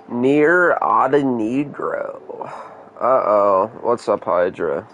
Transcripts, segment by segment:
Nier Otta Negro. Uh-oh. What's up, Hydra?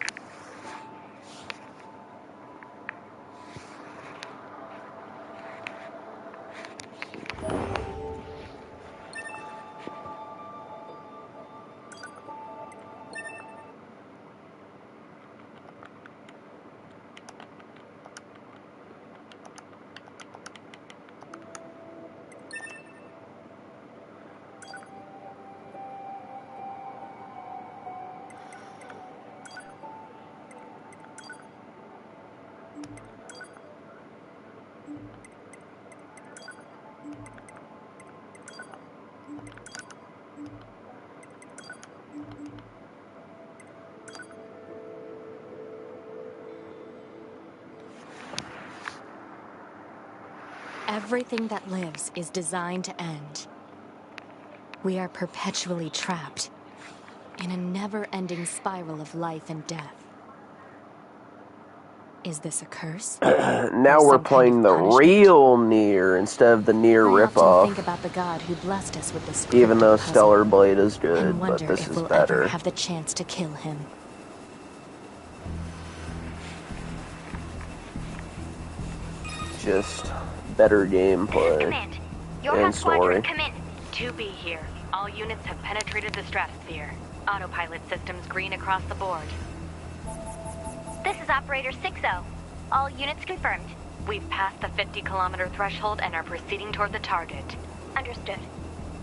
Everything that lives is designed to end. We are perpetually trapped in a never-ending spiral of life and death. Is this a curse? Now we're playing the real Nier instead of the Nier ripoff. Think about the god who blessed us with this. Even though Stellar Blade is good, but this is better. Ever have the chance to kill him. Just better gameplay and story. Come in. 2B here. All units have penetrated the stratosphere. Autopilot systems green across the board. This is Operator 6-0. All units confirmed. We've passed the 50-kilometer threshold and are proceeding toward the target. Understood.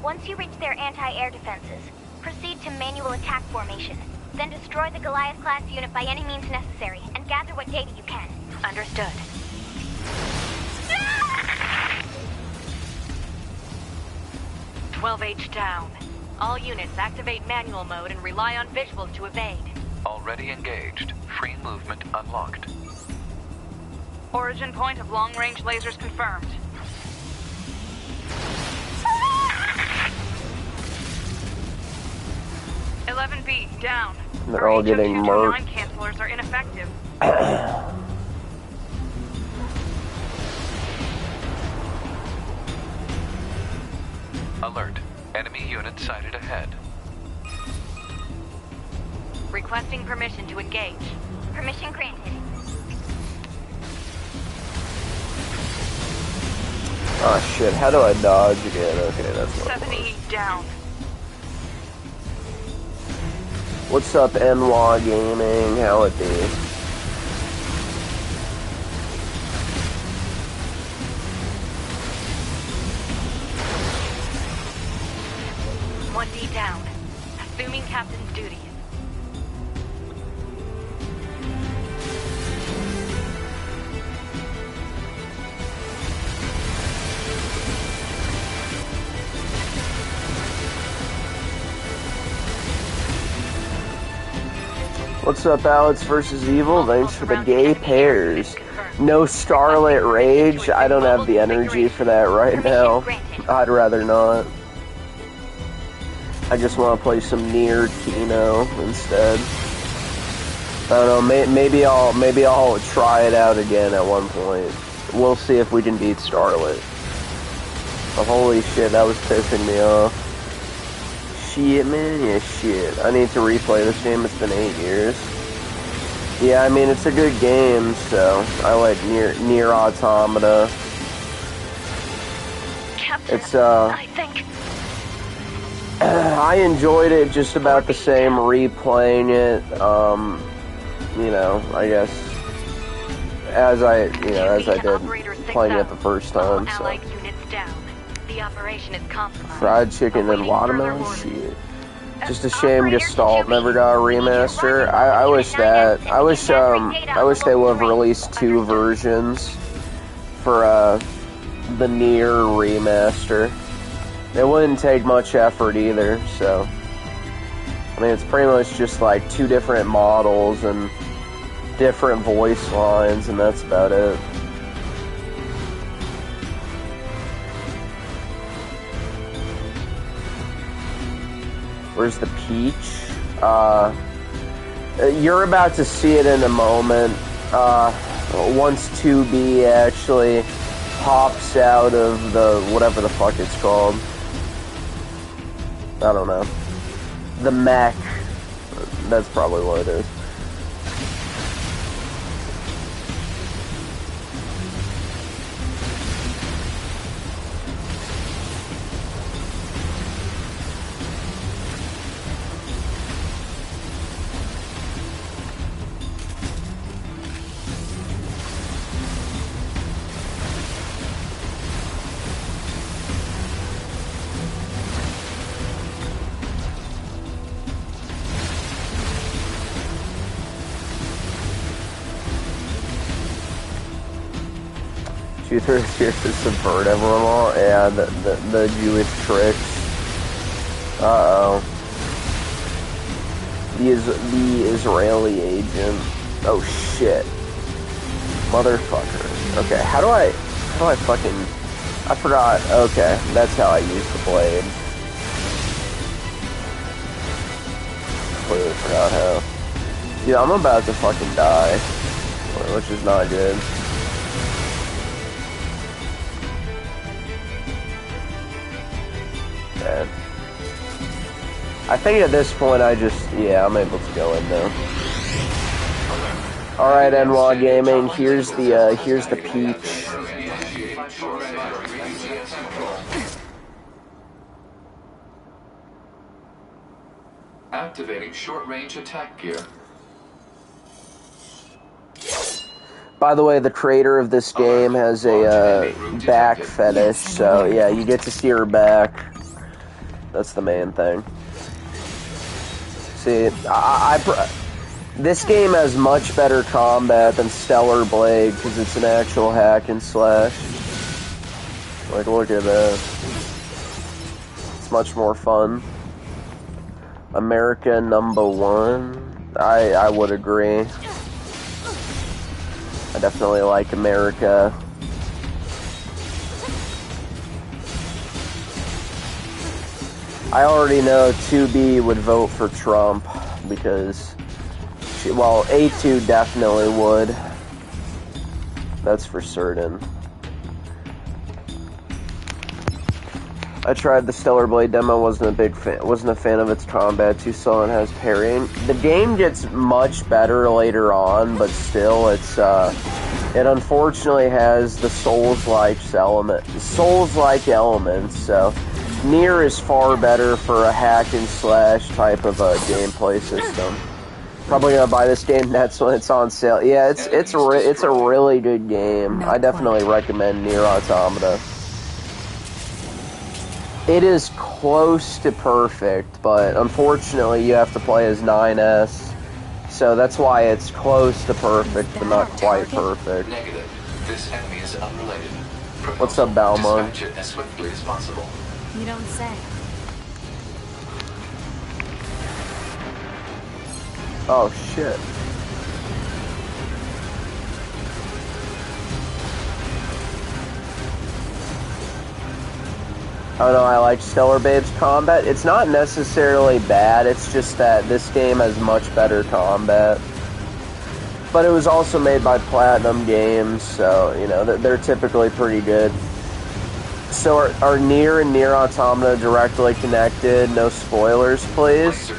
Once you reach their anti-air defenses, proceed to manual attack formation. Then destroy the Goliath-class unit by any means necessary, and gather what data you can. Understood. 12H down. All units activate manual mode and rely on visuals to evade. Already engaged. Free movement unlocked. Origin point of long-range lasers confirmed. $11B down. They're all getting marked. Cancelers are ineffective. Alert. Enemy unit sighted ahead. Requesting permission to engage. Permission granted. Oh shit, how do I dodge again? Okay, that's what 70 down. What's up, NWA Gaming? How it be? 1D down. Assuming captain's duties. What's up, Alex versus Evil? Thanks for the gay pairs. No Starlit Rage. I don't have the energy for that right now. I'd rather not. I just want to play some Nier Kino instead. I don't know. Maybe I'll try it out again at one point. We'll see if we can beat Starlit. Oh, holy shit, that was pissing me off. Shit, man, yeah, shit. I need to replay this game. It's been 8 years. Yeah, I mean, it's a good game, so I like Nier Automata. Captain, It's, I think... I enjoyed it just about the same replaying it. You know, I guess as I did playing it the first time. So. Allied units down. The operation is compromised. Fried chicken and watermelon? Shit. Just a shame Gestalt never got a remaster. I wish that. I wish they would have released 2 versions for the Nier remaster. It wouldn't take much effort either, so. I mean, it's pretty much just like 2 different models and different voice lines, and that's about it. Where's the peach? You're about to see it in a moment. Once 2B actually pops out of the whatever the fuck it's called. I don't know. The mech. That's probably what it is. Truthers here to subvert everyone all. Yeah, the Jewish tricks. Uh-oh. The Israeli agent. Oh shit. Motherfucker. Okay, how do I fucking... I forgot. Okay, that's how I use the blade. Completely forgot how. Dude, I'm about to fucking die. Which is not good. I think at this point I'm able to go in now. Alright, NWA Gaming, here's the peach. Activating short-range attack gear. By the way, the creator of this game has a back fetish, so yeah, you get to see her back. That's the main thing. See, this game has much better combat than Stellar Blade because it's an actual hack and slash. Like, look at that. It's much more fun. America #1. I would agree. I definitely like America. I already know 2B would vote for Trump because, A2 definitely would. That's for certain. I tried the Stellar Blade demo. Wasn't a fan of its combat. Too slow and has parrying. The game gets much better later on, but still, it unfortunately has the Souls-like elements. So. Nier is far better for a hack and slash type of a gameplay system. Probably gonna buy this game next when it's on sale. Yeah, it's a really good game. I definitely recommend Nier Automata. It is close to perfect, but unfortunately you have to play as 9S. So that's why it's close to perfect, but not quite perfect. Negative. This enemy is unrelated. What's up, Balmon? Dispatch it as swiftly as possible. You don't say. Oh shit. I don't know, I like Stellar Babe's combat. It's not necessarily bad, it's just that this game has much better combat. But it was also made by Platinum Games, so, you know, they're typically pretty good. So are Nier and Nier Automata directly connected? No spoilers, please.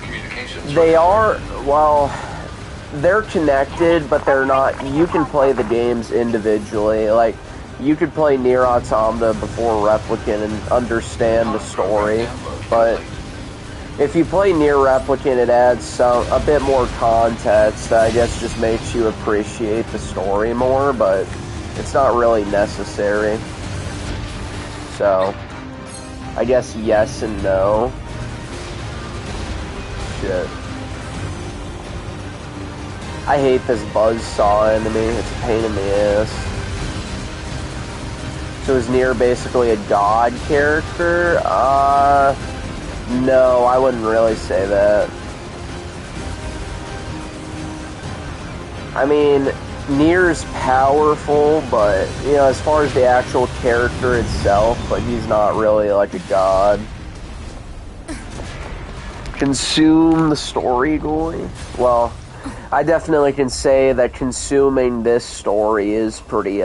They are, well, they're connected, but they're not. You can play the games individually. Like, you could play Nier Automata before Replicant and understand the story, but if you play Nier Replicant, it adds a bit more context that I guess just makes you appreciate the story more, but it's not really necessary. So, I guess yes and no. Shit. I hate this buzzsaw enemy, it's a pain in the ass. So is Nier basically a god character? No, I wouldn't really say that. I mean, Nier's powerful, but, you know, as far as the actual character itself, like, he's not really like a god. Consume the story, Goy? Well, I definitely can say that consuming this story is pretty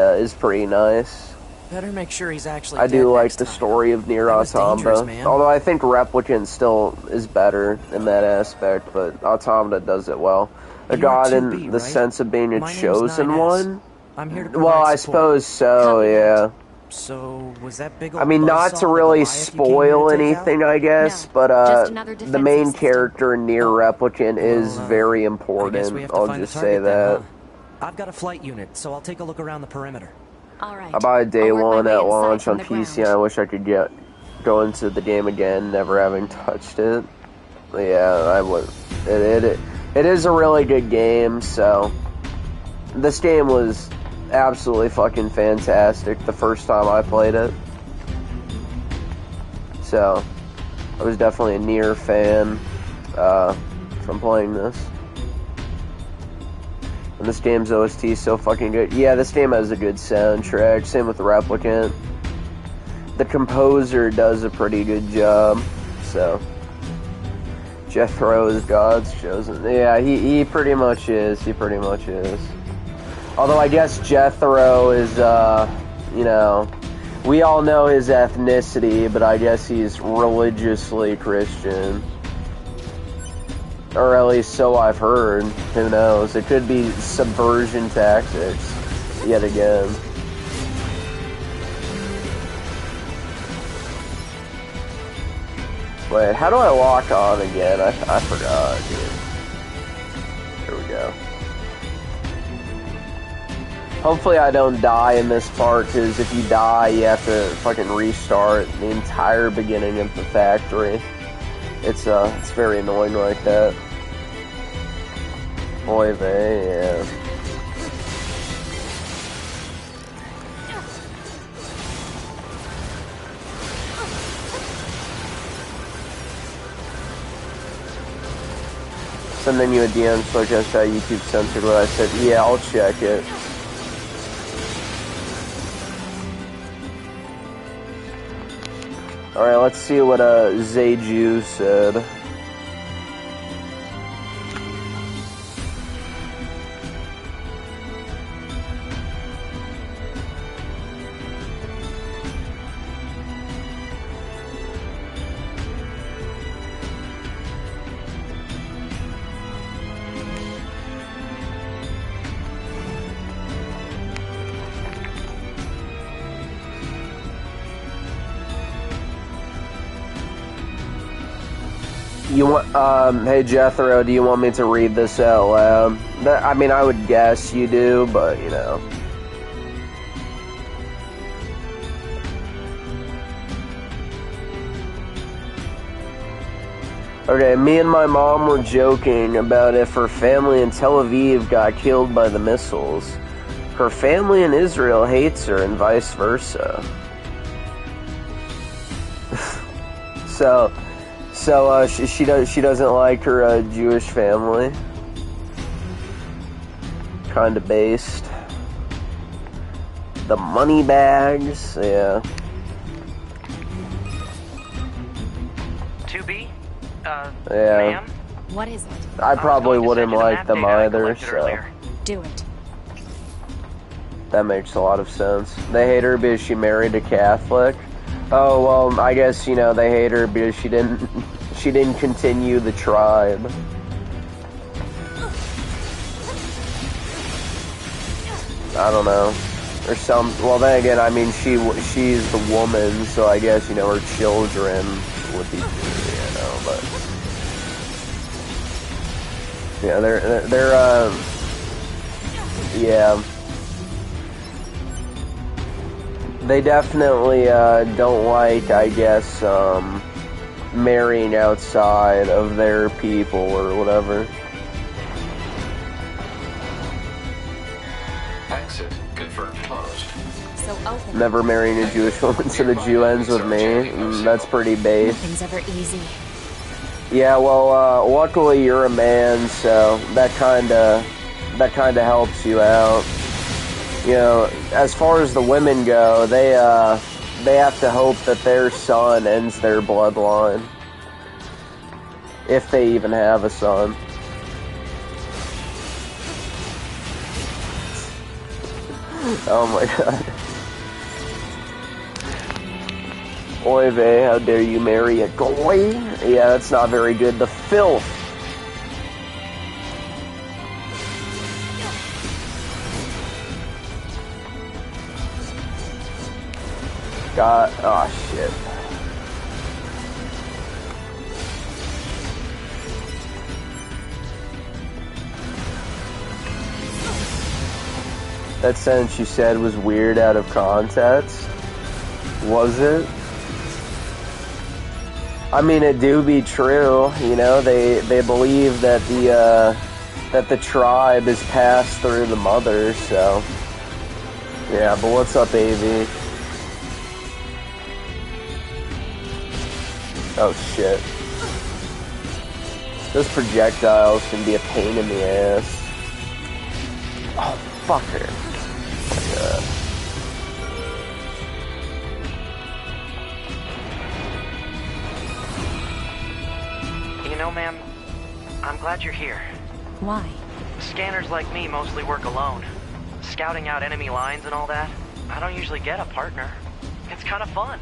nice. Better make sure he's actually I do dead like next the time. story of Nier That was dangerous, Automata. man. Although I think Replicant still is better in that aspect, but Automata does it well. A You're god 2B, in the right? sense of being a My name's chosen 9S. one? I'm here to provide Well, I support. suppose so, yeah. So, was that big old I mean, not buzzsaw to the really Goliath you came here spoil to take anything, out? I guess, No, but just another the main defensive system. character in Nier Replicant is Well, very I guess we important. have to I'll find just the say target then, that. huh? I've got a flight unit, so I'll take a look around the perimeter. All right. I bought it day I'll work my one way at inside launch from on the PC, and ground. I wish I could go into the game again, never having touched it. But yeah, I would. It is a really good game, so this game was absolutely fucking fantastic the first time I played it. So I was definitely a Nier fan from playing this. And this game's OST is so fucking good. Yeah, this game has a good soundtrack. Same with the Replicant. The composer does a pretty good job. So Jethro is God's chosen. Yeah, he pretty much is. He pretty much is. Although I guess Jethro is, you know, we all know his ethnicity, but I guess he's religiously Christian. Or at least so I've heard. Who knows? It could be subversion tactics yet again. Wait, how do I lock on again? I forgot, dude. There we go. Hopefully I don't die in this part, because if you die, you have to fucking restart the entire beginning of the factory. It's very annoying like that. Boy, yeah. Sending you a DM so I guess that YouTube censored what I said. Yeah, I'll check it. Alright, let's see what Zeju said. You want, hey Jethro, do you want me to read this out loud? I mean, I would guess you do, but, you know. Okay, me and my mom were joking about if her family in Tel Aviv got killed by the missiles. Her family in Israel hates her and vice versa. So she doesn't like her Jewish family. Kinda based. The money bags, yeah. 2B? Yeah. Ma'am? What is it? I probably wouldn't like them either, so Earlier. Do it. that makes a lot of sense. They hate her because she married a Catholic. Oh, well, I guess, you know, they hate her because she didn't continue the tribe. I don't know. Or some, well, then again, I mean, she's the woman, so I guess, you know, her children would be, you know, but Yeah, they're yeah. They definitely don't like, I guess, marrying outside of their people or whatever. Exit confirmed closed. So open. Never marrying a Jewish woman, so the Jew ends with me. That's pretty base. Nothing's ever easy. Yeah, well, luckily you're a man, so that kinda helps you out. You know, as far as the women go, they have to hope that their son ends their bloodline. If they even have a son. Oh my god. Oy vey, how dare you marry a goy? Yeah, that's not very good. The filth. God, oh shit. That sentence you said was weird out of context. Was it? I mean, it do be true. You know, they believe that the tribe is passed through the mother. So, yeah. But what's up, AV? Oh shit. Those projectiles can be a pain in the ass. Oh, fucker. Oh my You know, ma'am, I'm glad you're here. Why? Scanners like me mostly work alone. Scouting out enemy lines and all that. I don't usually get a partner. It's kind of fun.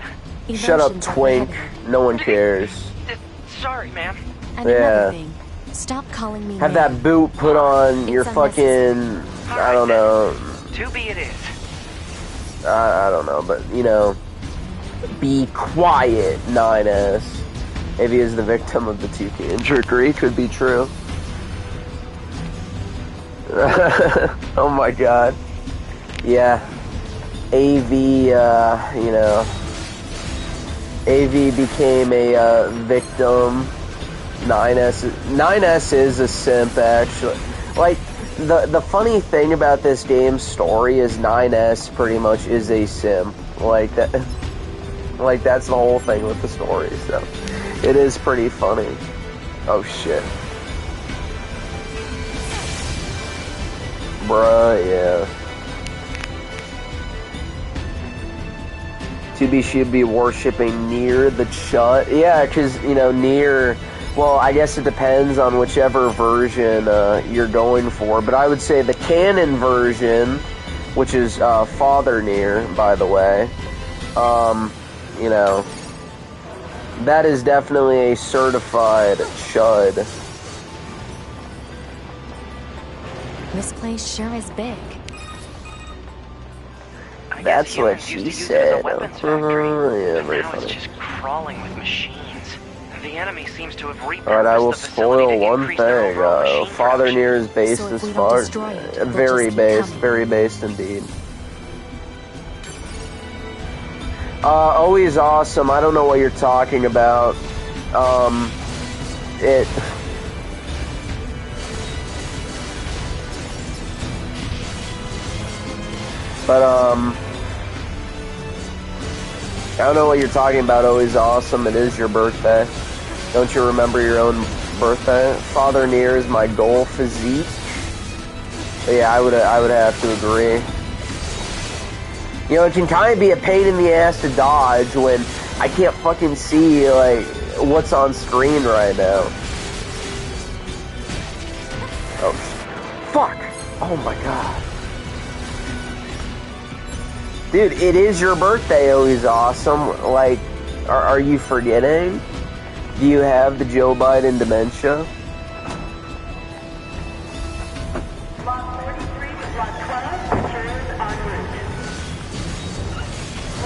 God. Shut up, Emotions are twink. prohibited. No one cares. Sorry, ma'am. And Yeah. another thing, stop calling me Have ma'am. that boot put on your It's fucking... I don't know. To be it is. I don't know, but, you know... Be quiet, 9S. Maybe is the victim of the toucan trickery. Could be true. Oh my god. Yeah. AV, you know... AV became a victim. 9S is a simp, actually. Like, the funny thing about this game's story is 9S pretty much is a simp. Like, that's the whole thing with the story, so... It is pretty funny. Oh, shit. Bruh, yeah. Should be worshipping Nier the Chut. Yeah, because, you know, Nier... Well, I guess it depends on whichever version you're going for. But I would say the canon version, which is Father Nier, by the way, you know, that is definitely a certified chud. This place sure is big. That's what she said. Yeah, very now funny. it's just crawling with machines. The enemy seems to have repurposed Alright, I will the facility spoil to one increase their thing. overall machine Father production. Nier is based So if as we don't fuck. destroy it, they'll Very just keep based, coming. very based indeed. Always awesome. I don't know what you're talking about. It... But, I don't know what you're talking about. Always awesome. It is your birthday. Don't you remember your own birthday? Father Nier is my goal physique. But yeah, I would have to agree. You know, it can kind of be a pain in the ass to dodge when I can't fucking see, like, what's on screen right now. Oh, fuck! Oh my god. Dude, it is your birthday, always awesome. Like, are you forgetting? Do you have the Joe Biden dementia? Lot 33 to Lot 12, returns en route.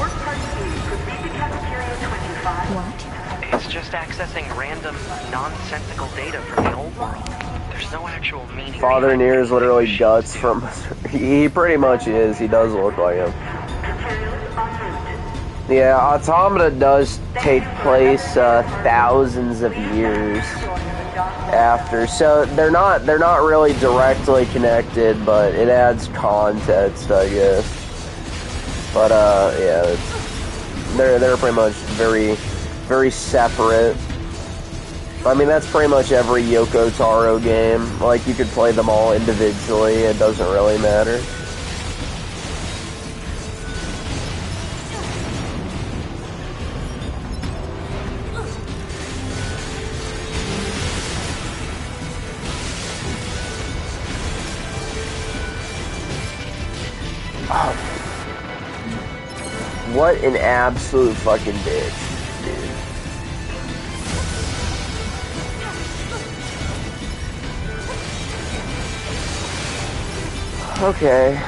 Work Party B, proceed to Cafeteria 25. What? It's just just accessing random, nonsensical data from the old world. There's no actual meaning. Father Nier is literally guts from... He pretty much is. He does look like him. Yeah, Automata does take place thousands of years after, so they're not really directly connected, but it adds context, I guess. But yeah, they're pretty much very separate. I mean, that's pretty much every Yoko Taro game. Like, you could play them all individually, it doesn't really matter. Oh. What an absolute fucking bitch, dude. Okay,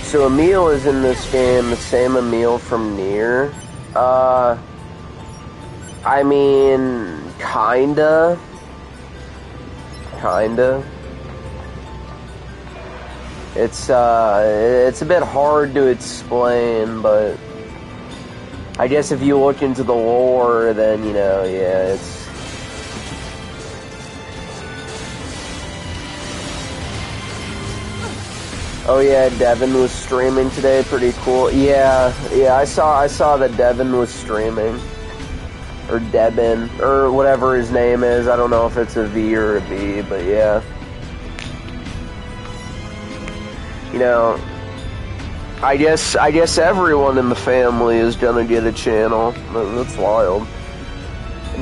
so Emil is in this game, the same Emil from Nier. I mean, kinda. It's a bit hard to explain, but I guess if you look into the lore, then, you know, yeah, it's... Oh yeah, Devin was streaming today, pretty cool. Yeah, I saw that Devin was streaming. Or Debin, or whatever his name is. I don't know if it's a V or a B, but yeah. You know, I guess everyone in the family is gonna get a channel. That's wild.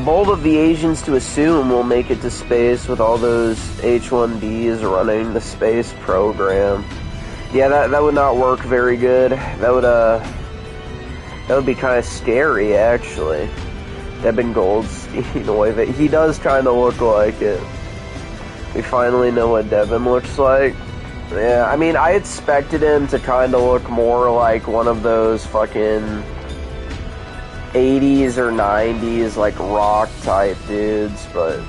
Bold of the Asians to assume we'll make it to space with all those H-1Bs running the space program. Yeah, that would not work very good. That would be kind of scary, actually. Devin Goldstein, he does kind of look like it. We finally know what Devin looks like. Yeah, I mean, I expected him to kind of look more like one of those fucking 80s or 90s, like, rock type dudes, but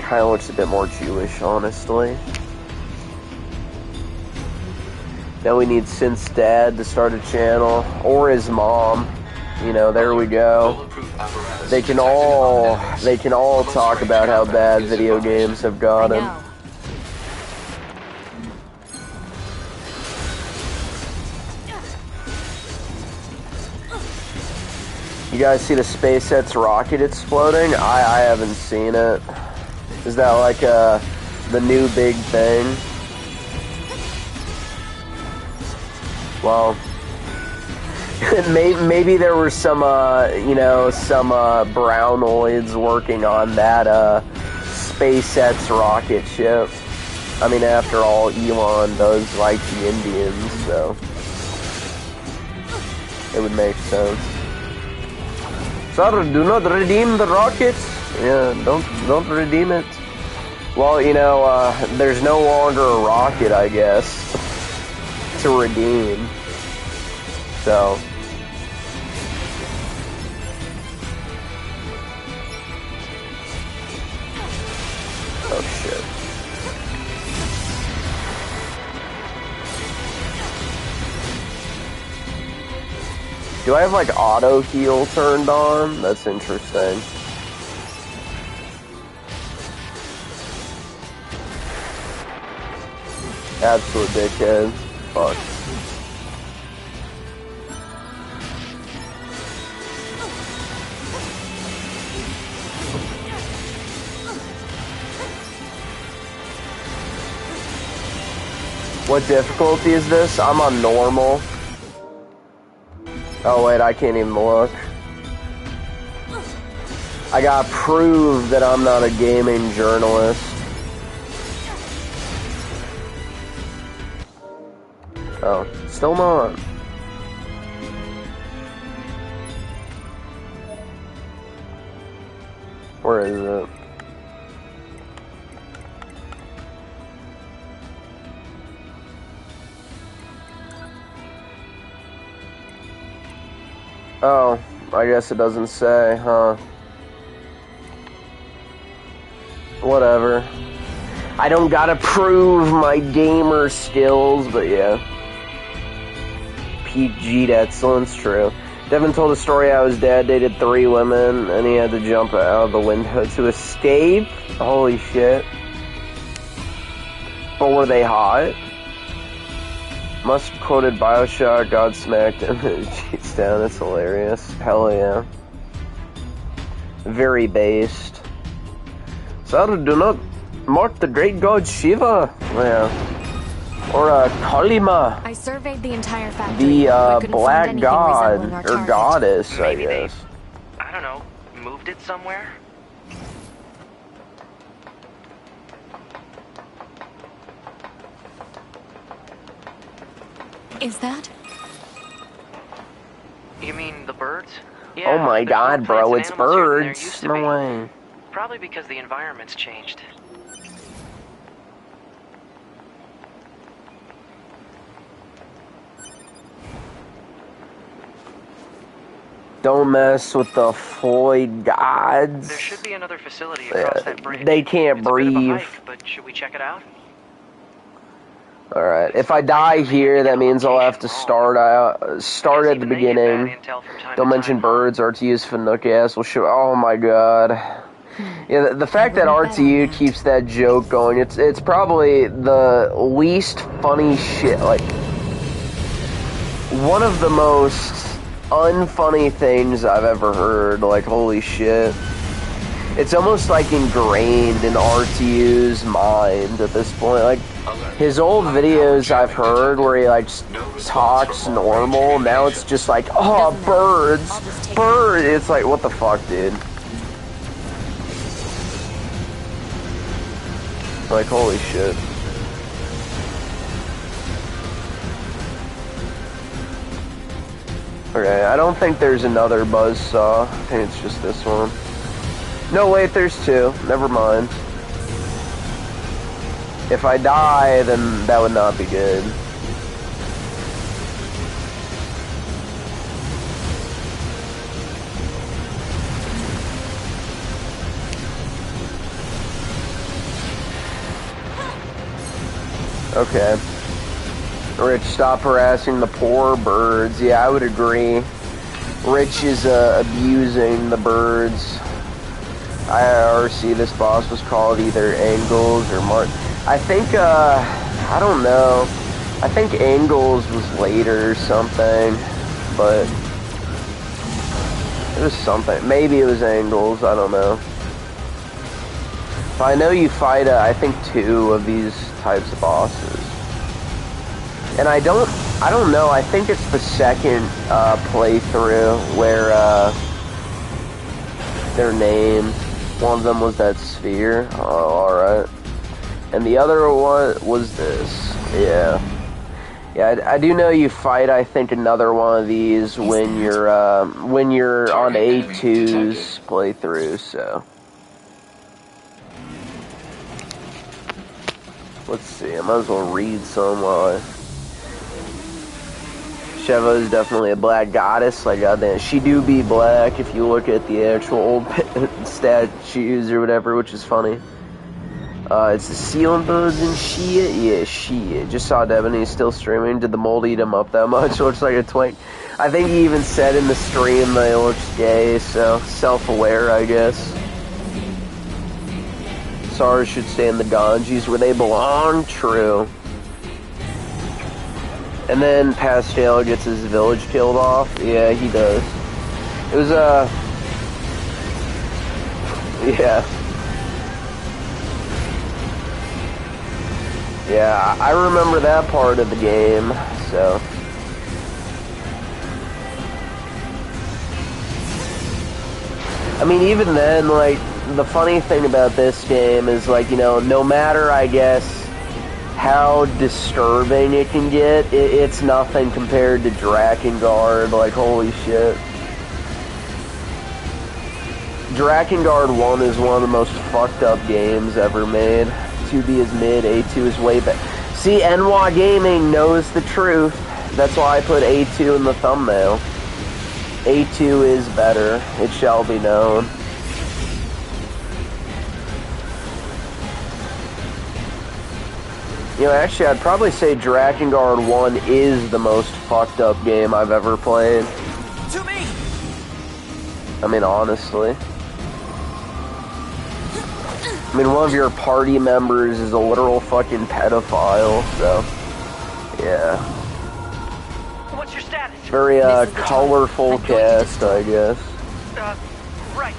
kind of looks a bit more Jewish, honestly. Now we need Synth's dad to start a channel, or his mom. You know, there we go. They can all talk about how bad video games have gotten. You guys see the SpaceX rocket exploding? I haven't seen it. Is that like the new big thing? Well, maybe there were some brownoids working on that SpaceX rocket ship. I mean, after all, Elon does like the Indians, so it would make sense. Sir, do not redeem the rocket. Yeah, don't redeem it. Well, you know, there's no longer a rocket, I guess, to redeem. So. Oh shit. Do I have like auto heal turned on? That's interesting. Absolute dickhead. Fuck. What difficulty is this? I'm on normal. Oh wait, I can't even look. I gotta prove that I'm not a gaming journalist. Oh, still not. Where is it? Oh, I guess it doesn't say, huh? Whatever. I don't gotta prove my gamer skills, but yeah. PG excellence, true. Devin told a story how his dad dated 3 women, and he had to jump out of the window to escape. Holy shit. But were they hot? Musk quoted Bioshock, Godsmacked him, cheats down, it's hilarious. Hell yeah. Very based. Sir, do not mock the great god Shiva. Yeah. Or Kalima. I surveyed the entire factory. The black god, or goddess, I Maybe guess. I don't know, moved it somewhere? Is that? You mean the birds? Oh my there's more god, bro, plants it's and animals here than there used birds. to No be. way. Probably because the environment's changed. Don't mess with the Floyd gods. There should be another facility across that bridge. They can't It's a bit of a breathe. hike, but should we check it out? Alright, if I die here, that means I'll have to start at the beginning. Don't mention birds, RTU's Fanuc ass will show. Oh my god. Yeah, the fact that RTU keeps that joke going, it's probably the least funny shit, like, one of the most unfunny things I've ever heard, like, holy shit. It's almost like ingrained in RTU's mind at this point, like, his old videos I've heard where he, like, talks normal, now it's just like, oh, birds, birds, it's like, what the fuck, dude? Like, holy shit. Okay, I don't think there's another buzzsaw. I think it's just this one. No, wait, there's 2. Never mind. If I die, then that would not be good. Okay. Rich, stop harassing the poor birds. Yeah, I would agree. Rich is abusing the birds. IRC, this boss was called either Angles or Martin. I think, I don't know. I think Angles was later or something, but it was something. Maybe it was Angles, I don't know. But I know you fight, I think 2 of these types of bosses. And I don't know, I think it's the second playthrough where their names. One of them was that sphere. Oh, alright. And the other one was this. Yeah. Yeah, I do know you fight, I think, another one of these when you're on A2's playthrough, so. Let's see, I might as well read some while Sheva is definitely a black goddess, like goddamn, she do be black if you look at the actual old statues or whatever, which is funny. It's the ceiling birds and shit, yeah, shit. Just saw Devin, he's still streaming. Did the mold eat him up that much? Looks like a twink. I think he even said in the stream that he looks gay, so self-aware, I guess. SARS should stay in the Ganges where they belong, true. And then Pastel gets his village killed off. Yeah, he does. It was, yeah. Yeah, I remember that part of the game, so. I mean, even then, like, the funny thing about this game is, like, you know, no matter, I guess, how disturbing it can get, it's nothing compared to Drakengard, like, holy shit. Drakengard 1 is one of the most fucked up games ever made. 2B is mid, A2 is way back. See, NWA Gaming knows the truth. That's why I put A2 in the thumbnail. A2 is better, it shall be known. You know, actually, I'd probably say Drakengard 1 is the most fucked up game I've ever played. To me! I mean, honestly. I mean, one of your party members is a literal fucking pedophile, so... Yeah. What's your status? Very, colorful cast, I guess. Right.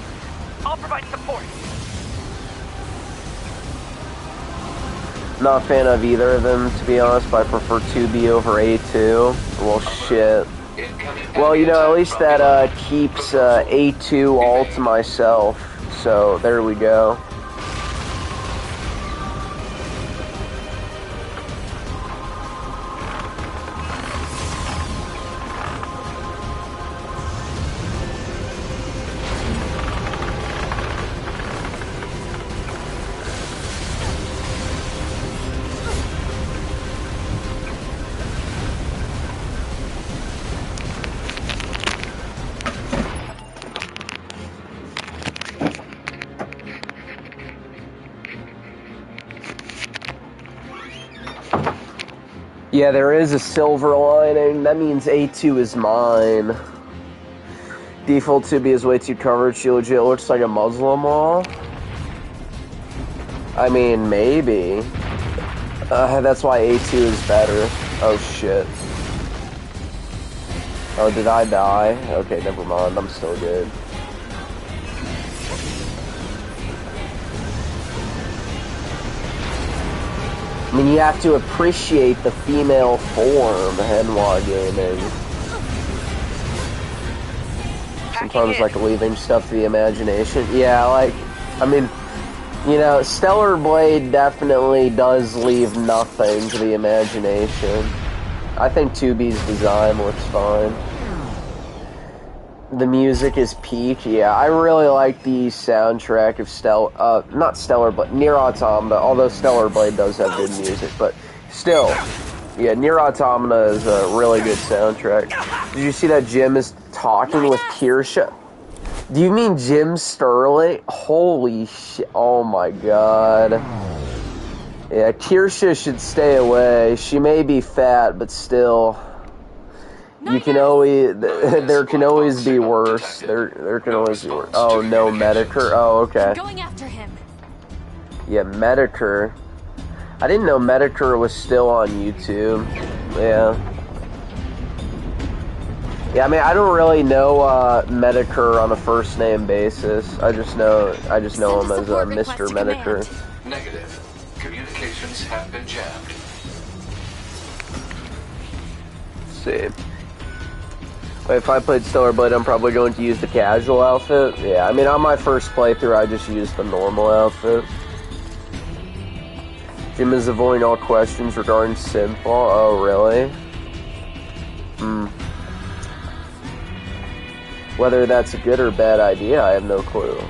I'll provide support. Not a fan of either of them, to be honest, but I prefer 2B over A2. Well, shit. Well, you know, at least that, keeps, A2 all to myself. So, there we go. Yeah, there is a silver lining. That means A2 is mine. Default 2B is way too covered. She legit looks like a Muslim wall. I mean, maybe. That's why A2 is better. Oh, shit. Oh, did I die? Okay, never mind. I'm still good. I mean, you have to appreciate the female form, Henwa Gaming. Sometimes, like, leaving stuff to the imagination. Yeah, like, I mean, you know, Stellar Blade definitely does leave nothing to the imagination. I think 2B's design looks fine. The music is peak, yeah. I really like the soundtrack of not Stellar Blade, Nier Automata, although Stellar Blade does have good music, but still, yeah, Nier Automata is a really good soundtrack. Did you see that Jim is talking with Kirsche? Do you mean Jim Sterling? Holy shit, oh my god. Yeah, Kirsche should stay away. She may be fat, but still... You can always, there can always be worse. There can always be worse. Oh, no, Medicare. Oh, okay. Going after him. Yeah, Medicare. I didn't know Medicare was still on YouTube. Yeah. Yeah, I mean, I don't really know Medicare on a first name basis. I just know him as Mr. Medicare. Negative. Communications have been jammed. Let's see. If I played Stellar Blade, I'm probably going to use the casual outfit. Yeah, I mean, on my first playthrough, I just used the normal outfit. Jim is avoiding all questions regarding Synthwall. Oh, really? Whether that's a good or bad idea, I have no clue.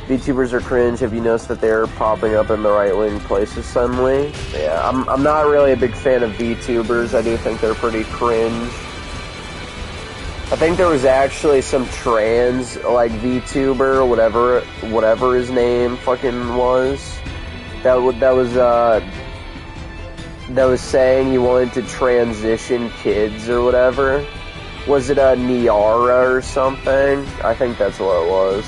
VTubers are cringe. Have you noticed that they're popping up in the right-wing places suddenly? Yeah, I'm not really a big fan of VTubers. I do think they're pretty cringe. I think there was actually some trans, like, VTuber, whatever his name fucking was, that was saying he wanted to transition kids or whatever. Was it a Niara or something? I think that's what it was.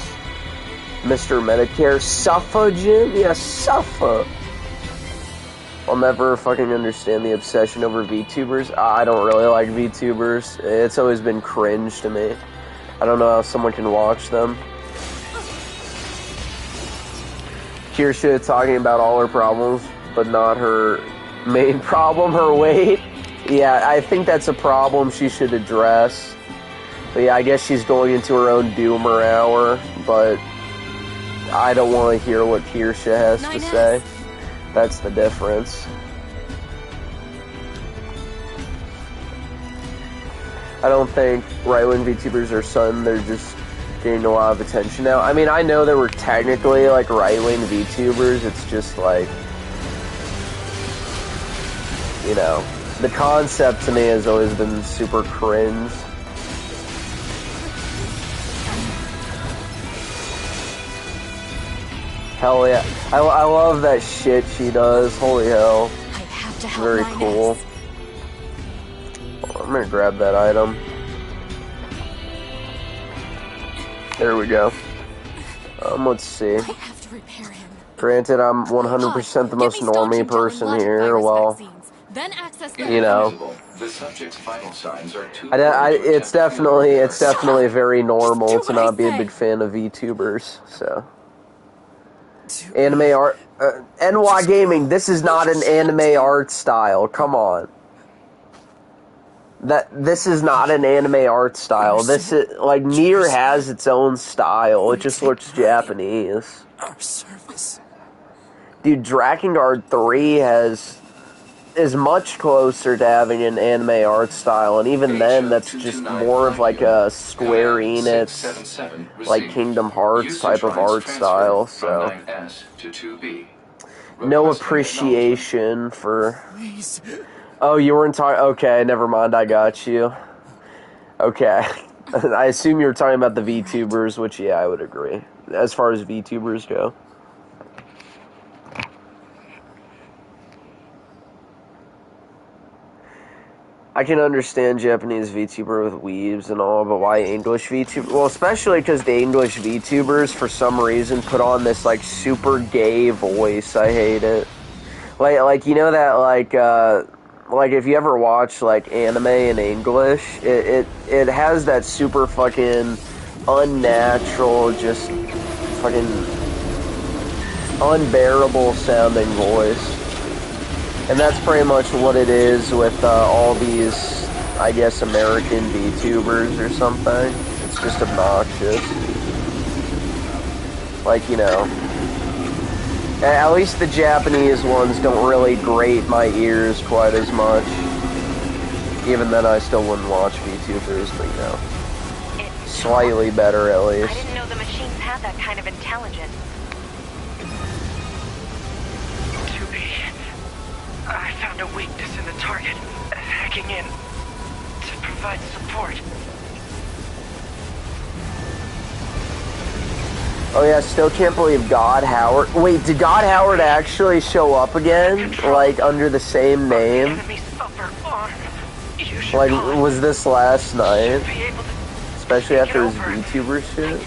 Mr. Medicare, Suffa, Jim? Yeah, Suffa. I'll never fucking understand the obsession over VTubers. I don't really like VTubers. It's always been cringe to me. I don't know how someone can watch them. Kirsche talking about all her problems, but not her main problem, her weight. Yeah, I think that's a problem she should address. But yeah, I guess she's going into her own doomer hour, but I don't want to hear what Kirsche has to say. That's the difference. I don't think right-wing VTubers are sudden, they're just getting a lot of attention now. I mean, I know there were technically, like, right-wing VTubers, it's just, like, you know, the concept to me has always been super cringe. Hell yeah. I love that shit she does. Holy hell. I have to help Very cool. Linus. I'm gonna grab that item. There we go. Let's see. I have to repair him. Granted, I'm 100% the most normie person here. Well, Then access the you know, The subject's vital signs are too it's definitely very normal to not be a big fan of VTubers. So, anime art, NY Gaming. This is not an anime art style. Come on. This is not an anime art style. This is like Nier has its own style. It just looks Japanese. Our service. Dude, Drakengard 3 is much closer to having an anime art style, and even then, that's just more of like a Square Enix, like Kingdom Hearts type of art style. So, no appreciation for. Please. Oh, you weren't talking. Okay, never mind. I got you. Okay, I assume you were talking about the VTubers, which yeah, I would agree. As far as VTubers go. I can understand Japanese VTuber with weebs and all, but why English VTuber? Well, especially because the English VTubers, for some reason, put on this, like, super gay voice. I hate it. Like you know that, like if you ever watch, like, anime in English, it has that super fucking unnatural, just fucking unbearable sounding voice. And that's pretty much what it is with all these, I guess, American VTubers or something. It's just obnoxious. Like, you know. At least the Japanese ones don't really grate my ears quite as much. Even then, I still wouldn't watch VTubers, but, you know. Slightly better, at least. I didn't know the machines had that kind of intelligence. I found a weakness in the target, hacking in to provide support. Oh yeah, still can't believe God Howard. Wait, did God Howard actually show up again? Like, under the same name? Like, was this last night? Especially after his VTuber shit?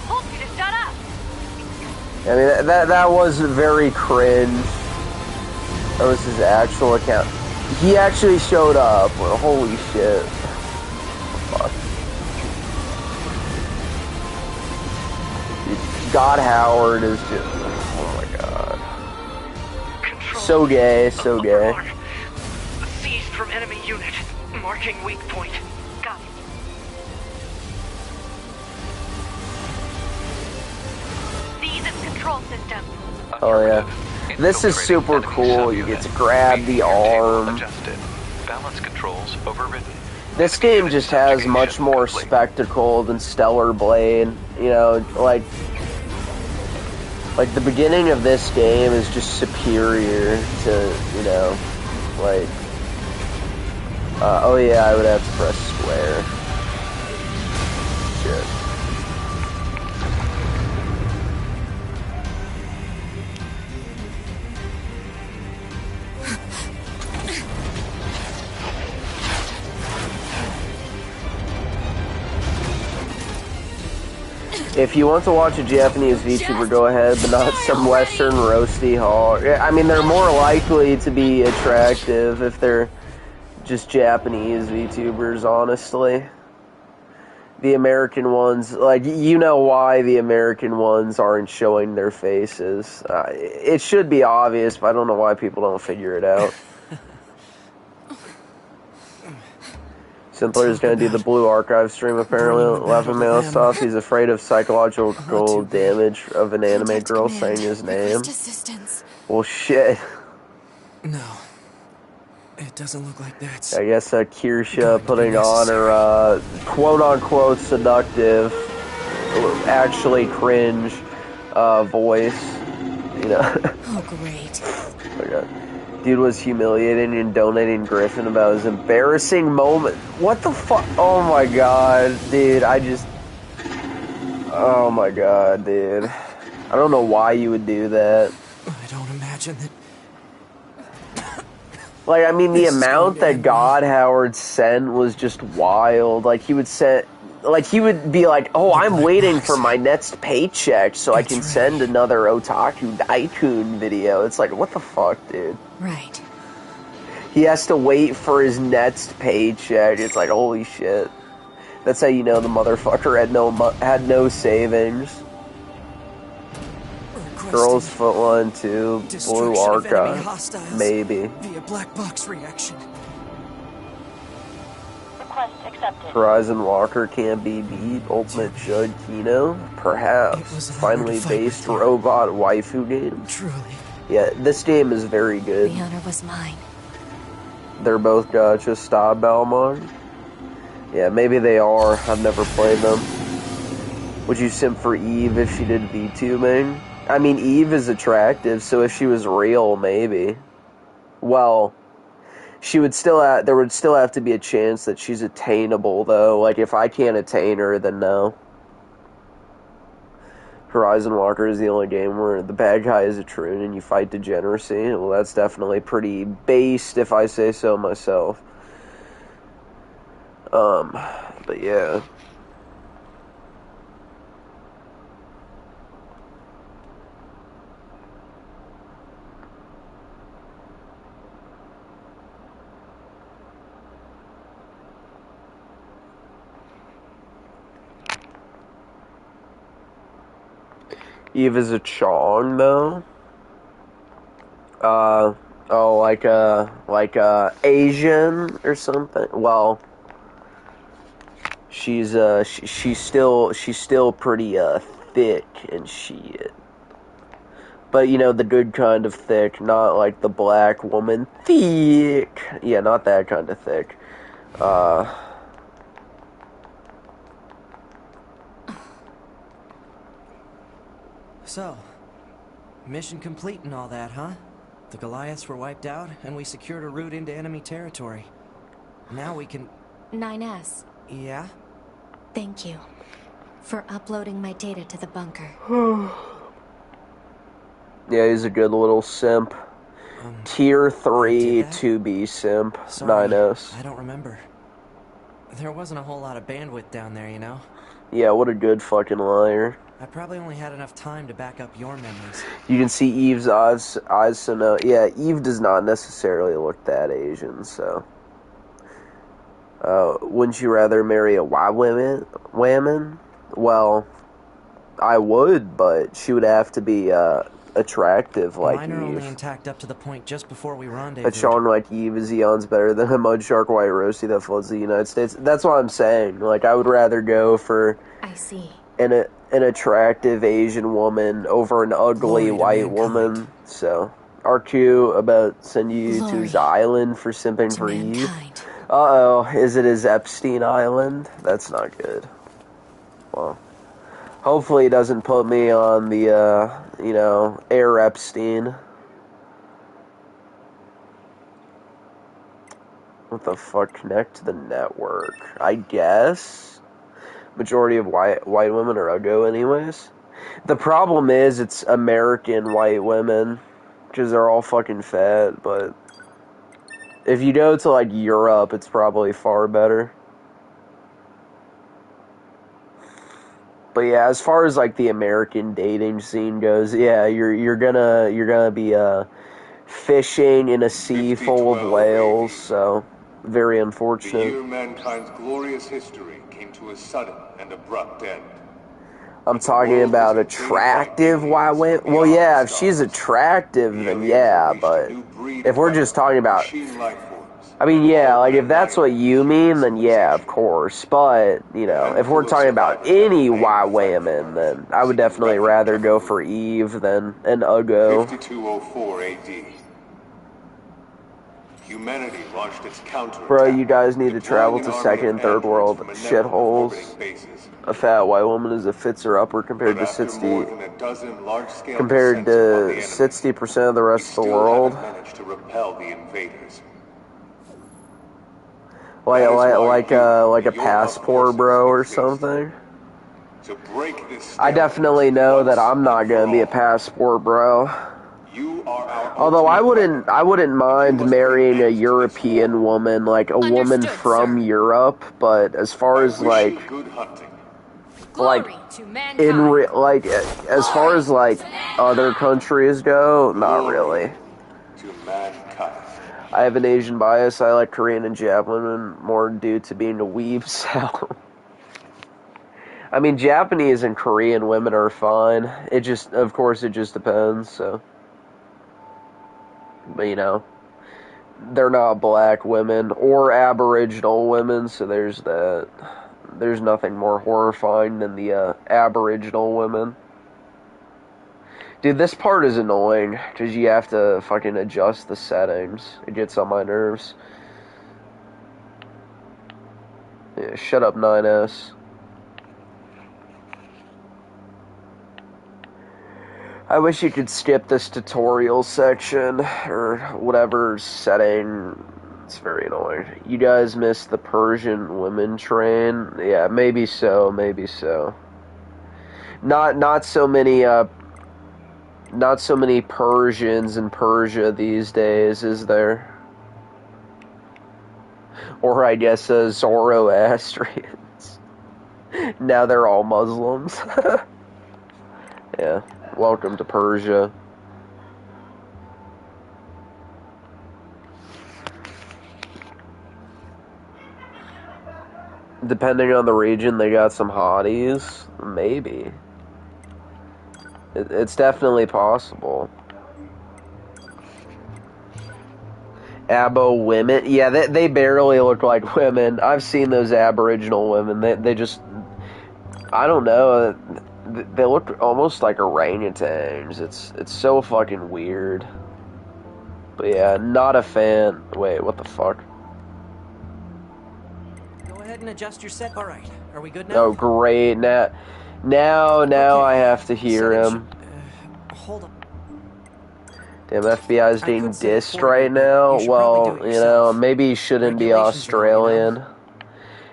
I mean, that was very cringe. That was his actual account. He actually showed up. Well, holy shit. Fuck. Dude, God Howard is just... Oh my god. So gay, so gay. Seized from enemy unit. Marking weak point. Got it. Seize its control system. Oh yeah. This is super cool. You get to grab the arm. Balance controls overridden. This game just has much more spectacle than Stellar Blade. You know, like the beginning of this game is just superior to, you know, like, oh yeah, I would have to press square. Shit. If you want to watch a Japanese VTuber, go ahead, but not some Western roasty hog. I mean, they're more likely to be attractive if they're just Japanese VTubers, honestly. The American ones, like, you know why the American ones aren't showing their faces. It should be obvious, but I don't know why people don't figure it out. Simpler is going to do the Blue Archive stream, apparently. Laughing male sauce. He's afraid of psychological damage of an anime girl saying his name. Well, shit. No. It doesn't look like that. I guess Kirsha putting on her, quote-unquote seductive, actually cringe, voice. You know? Oh, great. Oh my god. Dude was humiliating and donating Griffin about his embarrassing moment. What the fuck? Oh my god, dude. Oh my god, dude. I don't know why you would do that. I don't imagine that. Like, I mean, the This is amount going to that end well. God Howard sent was just wild. Like, he would send, like, he would be like, oh, The I'm black waiting box. for my next paycheck so I It's can ready. send another Otaku Daikun video. It's like, what the fuck, dude? Right. He has to wait for his next paycheck. It's like, holy shit. That's how you know the motherfucker had no savings. Girls Footline 2, Blue Destruction of enemy Archive, hostiles maybe. via black box reaction. Request accepted. Horizon Walker can't be beat. Ultimate Judd Kino, It was perhaps. an honor to Finally fight based with you. robot waifu game. Truly. Yeah, this game is very good. The honor was mine. They're both gacha style Balmond. Yeah, maybe they are. I've never played them. Would you simp for Eve if she did VTubing? I mean, Eve is attractive, so if she was real, maybe. Well, she would still there would still have to be a chance that she's attainable, though. Like, if I can't attain her, then no. Horizon Walker is the only game where the bad guy is a troon and you fight degeneracy. Well, that's definitely pretty based, if I say so myself. But yeah. Eve is a Chong, though. Oh, like Asian or something. Well, she's still pretty thick and shit. But you know, the good kind of thick, not like the black woman thick. Yeah, not that kind of thick. So, mission complete and all that, huh? The Goliaths were wiped out, and we secured a route into enemy territory. Now we can... 9S, Yeah? thank you for uploading my data to the bunker. Yeah, he's a good little simp. Tier 3 2B simp. Sorry, 9S. I don't remember. There wasn't a whole lot of bandwidth down there, you know? Yeah, what a good fucking liar. I probably only had enough time to back up your memories. You can see Eve's eyes, so no. Yeah, Eve does not necessarily look that Asian, so. Wouldn't you rather marry a white woman? Well, I would, but she would have to be, attractive like Mine are only Eve. intact up to the point just before we A rendezvoused. Chong like Eve is eons better than a mud shark white roasty that floods the United States. That's what I'm saying. Like, I would rather go for I see. an attractive Asian woman over an ugly Glory to white mankind. woman. So, RQ about send you to Glory his island for simping To for Eve. mankind. Uh-oh, is it his Epstein Island? That's not good. Well, hopefully he doesn't put me on the, Air Epstein. What the fuck? Connect to the network. I guess. Majority of white women are uggo anyways. The problem is it's American white women, because they're all fucking fat, but if you go to, like, Europe, it's probably far better. But yeah, as far as, like, the American dating scene goes, yeah, you're gonna be, fishing in a sea full of whales, so very The unfortunate. year mankind's glorious history came to a sudden and abrupt end. I'm talking about attractive white women. Well, yeah, if she's attractive, then yeah, but if we're just talking about, I mean, yeah, like, if that's what you mean, then yeah, of course. But, you know, if we're talking about any white women, then I would definitely rather go for Eve than an Uggo. 5204 AD. Humanity launched its counterattack. Bro, you guys need to travel to deploying an second army and of third world androids from a network of shitholes. orbiting bases. A fat white woman is a fits her upper compared But to after 60, more than a dozen large-scale compared descents upon the to enemy, 60% of the we rest of the still world. haven't managed to repel the invaders. Like That is why like you a and your passport, bro, or upper-scale something. to break this. I definitely know that I'm not gonna be a passport, bro. You are our Although ultimate I wouldn't mind must marrying put a an end to this European woman, like a woman Understood, from sir. Europe. But as far I as wish like, you good hunting. like Glory to mankind. as far as like other countries go, not really. To mankind. I have an Asian bias. I like Korean and Japanese women more due to being a weeb. So, I mean, Japanese and Korean women are fine. It just, of course, it just depends. So, but you know, they're not black women or Aboriginal women. So there's that. There's nothing more horrifying than the Aboriginal women. Dude, this part is annoying, because you have to fucking adjust the settings. It gets on my nerves. Yeah, shut up, 9S. I wish you could skip this tutorial section, or whatever setting. It's very annoying. You guys missed the Persian women train? Yeah, maybe so, maybe so. Not so many Persians in Persia these days, is there? Or I guess Zoroastrians. Now they're all Muslims. Yeah, welcome to Persia. Depending on the region, they got some hotties. Maybe. It's definitely possible. Abo women? Yeah, they barely look like women. I've seen those Aboriginal women. They just... I don't know. They look almost like orangutans. It's so fucking weird. But yeah, not a fan. Wait, what the fuck? Go ahead and adjust your set. All right. Are we good now? Oh, great. Now Okay. I have to hear him. Hold on. Damn, FBI's I being could say dissed for right you, but now. you should Well, probably do it you know, yourself. maybe he shouldn't be Regulations and all, you know. Australian.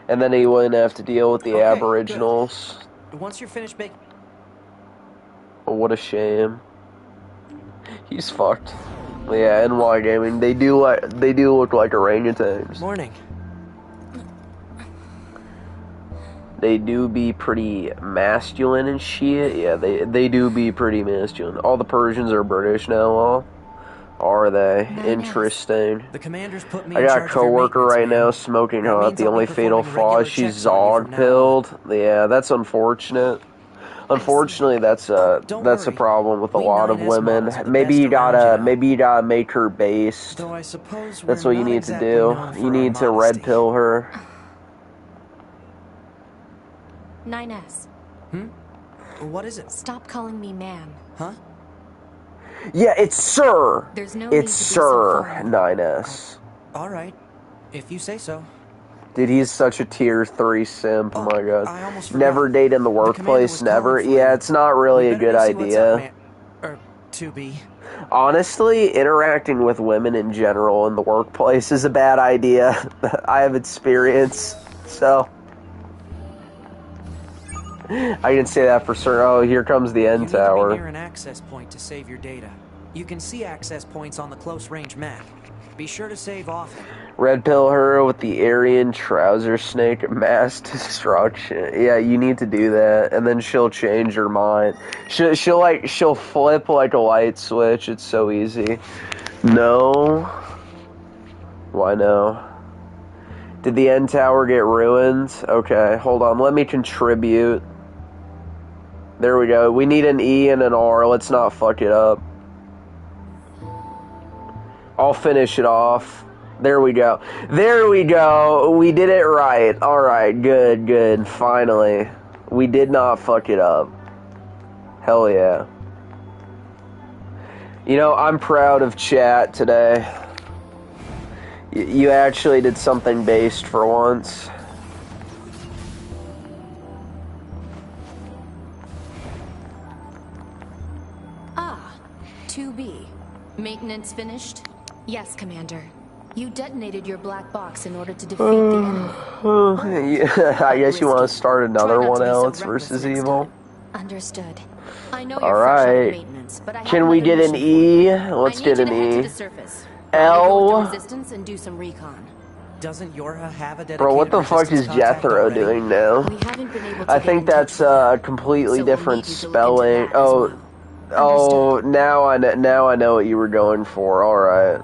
And then he wouldn't have to deal with the Okay, Aboriginals. good. Once you're finished baking... Oh, what a shame. He's fucked. Yeah, NY Gaming, they do look like orangutans. Morning. They do be pretty masculine and shit. Yeah, they do be pretty masculine. All the Persians are British now, all. Are they? Interesting. The commanders put me I in got a charge of your coworker maintenance, right man. now smoking That hot. means The I'll be only fatal performing flaw regular is she's checks on you from zog now pilled. Yeah, that's unfortunate. Unfortunately, that's a worry. problem with a We lot of 9S women. models are the Maybe best you around, gotta know. maybe you gotta make her based. Though I suppose That's we're what you not need to exactly do. known for You our need to modesty. red pill her. 9S. What is it? Stop calling me ma'am. Huh? Yeah, it's Sir. There's no It's need to be so Sir formal. 9S. All right. If you say so. Dude, he's such a tier 3 simp. Oh my god. I almost forgot. Never date in the commander workplace, was never. calling for Yeah, you. it's not really We a better good go see what's up, idea. man. Or to be. Honestly, interacting with women in general in the workplace is a bad idea. I have experience, so I can say that for certain. Oh, here comes the end You need to be tower. near an access point to save your data. You can see access points on the close range map. Be sure to save often. Red pill her with the Aryan trouser snake mass destruction. Yeah, you need to do that, and then she'll change her mind. She'll flip like a light switch. It's so easy. No. Why no? Did the end tower get ruined? Okay, hold on. Let me contribute. There we go. We need an E and an R. Let's not fuck it up. I'll finish it off. There we go. There we go. We did it right. Alright, good, good. Finally. We did not fuck it up. Hell yeah. You know, I'm proud of chat today. You actually did something based for once. Ah, 2B. Maintenance finished? Yes, Commander. You detonated your black box in order to defeat the enemy. Yeah, I guess you want to start another Try not one, to be so Alex reckless versus next Evil. time. Understood. I know All you're fresh out of right. maintenance, but I have Can we another get an mission for you. E? Let's I get need an you to head to E. the surface. I'll go with the L. resistance and do some recon. Doesn't Yorha have a dedicated Bro, what the fuck is resistance contact Jethro already? doing now? We haven't been able to I get think in touch that's with a them, completely so we'll different need you to look into spelling. that as well. Oh, now I know what you were going for. All right.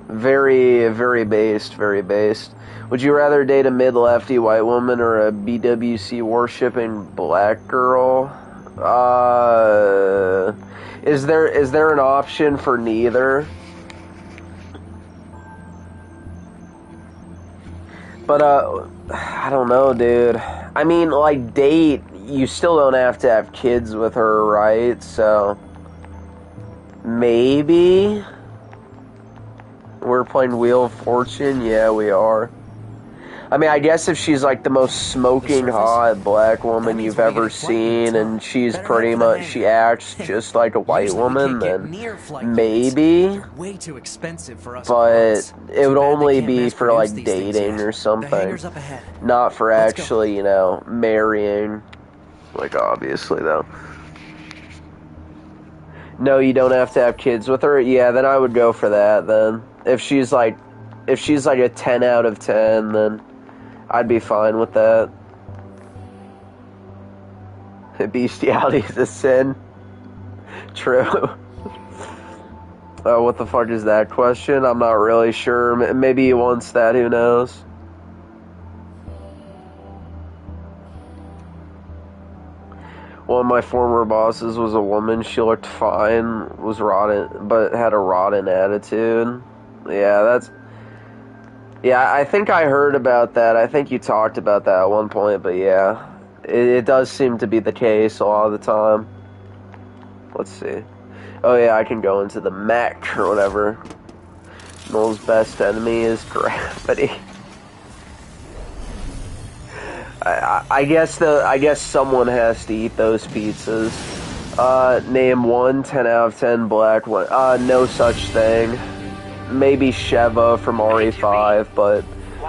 Very, very based, very based. Would you rather date a mid-lefty white woman or a BWC worshipping black girl? Is there an option for neither? But I don't know, dude. I mean, like, date, you still don't have to have kids with her, right? So maybe we're playing Wheel of Fortune. Yeah, we are. I mean, I guess if she's like the most smoking hot black woman you've ever seen, and she's pretty much, she acts just like a white woman, then maybe. Way too expensive for us. But it would only be for like dating or something, not for actually, you know, marrying. Like, obviously though. No, you don't have to have kids with her. Yeah, then I would go for that. Then if she's like a 10 out of 10, then I'd be fine with that. Bestiality is a sin. True. What the fuck is that question? I'm not really sure. Maybe he wants that, who knows? One of my former bosses was a woman. She looked fine, was rotten, but had a rotten attitude. Yeah, I think I heard about that. I think you talked about that at one point, but yeah. It does seem to be the case a lot of the time. Let's see. Oh yeah, I can go into the mech or whatever. Noel's best enemy is gravity. I guess someone has to eat those pizzas. Name one 10 out of 10 black one. No such thing. Maybe Sheva from RE5, but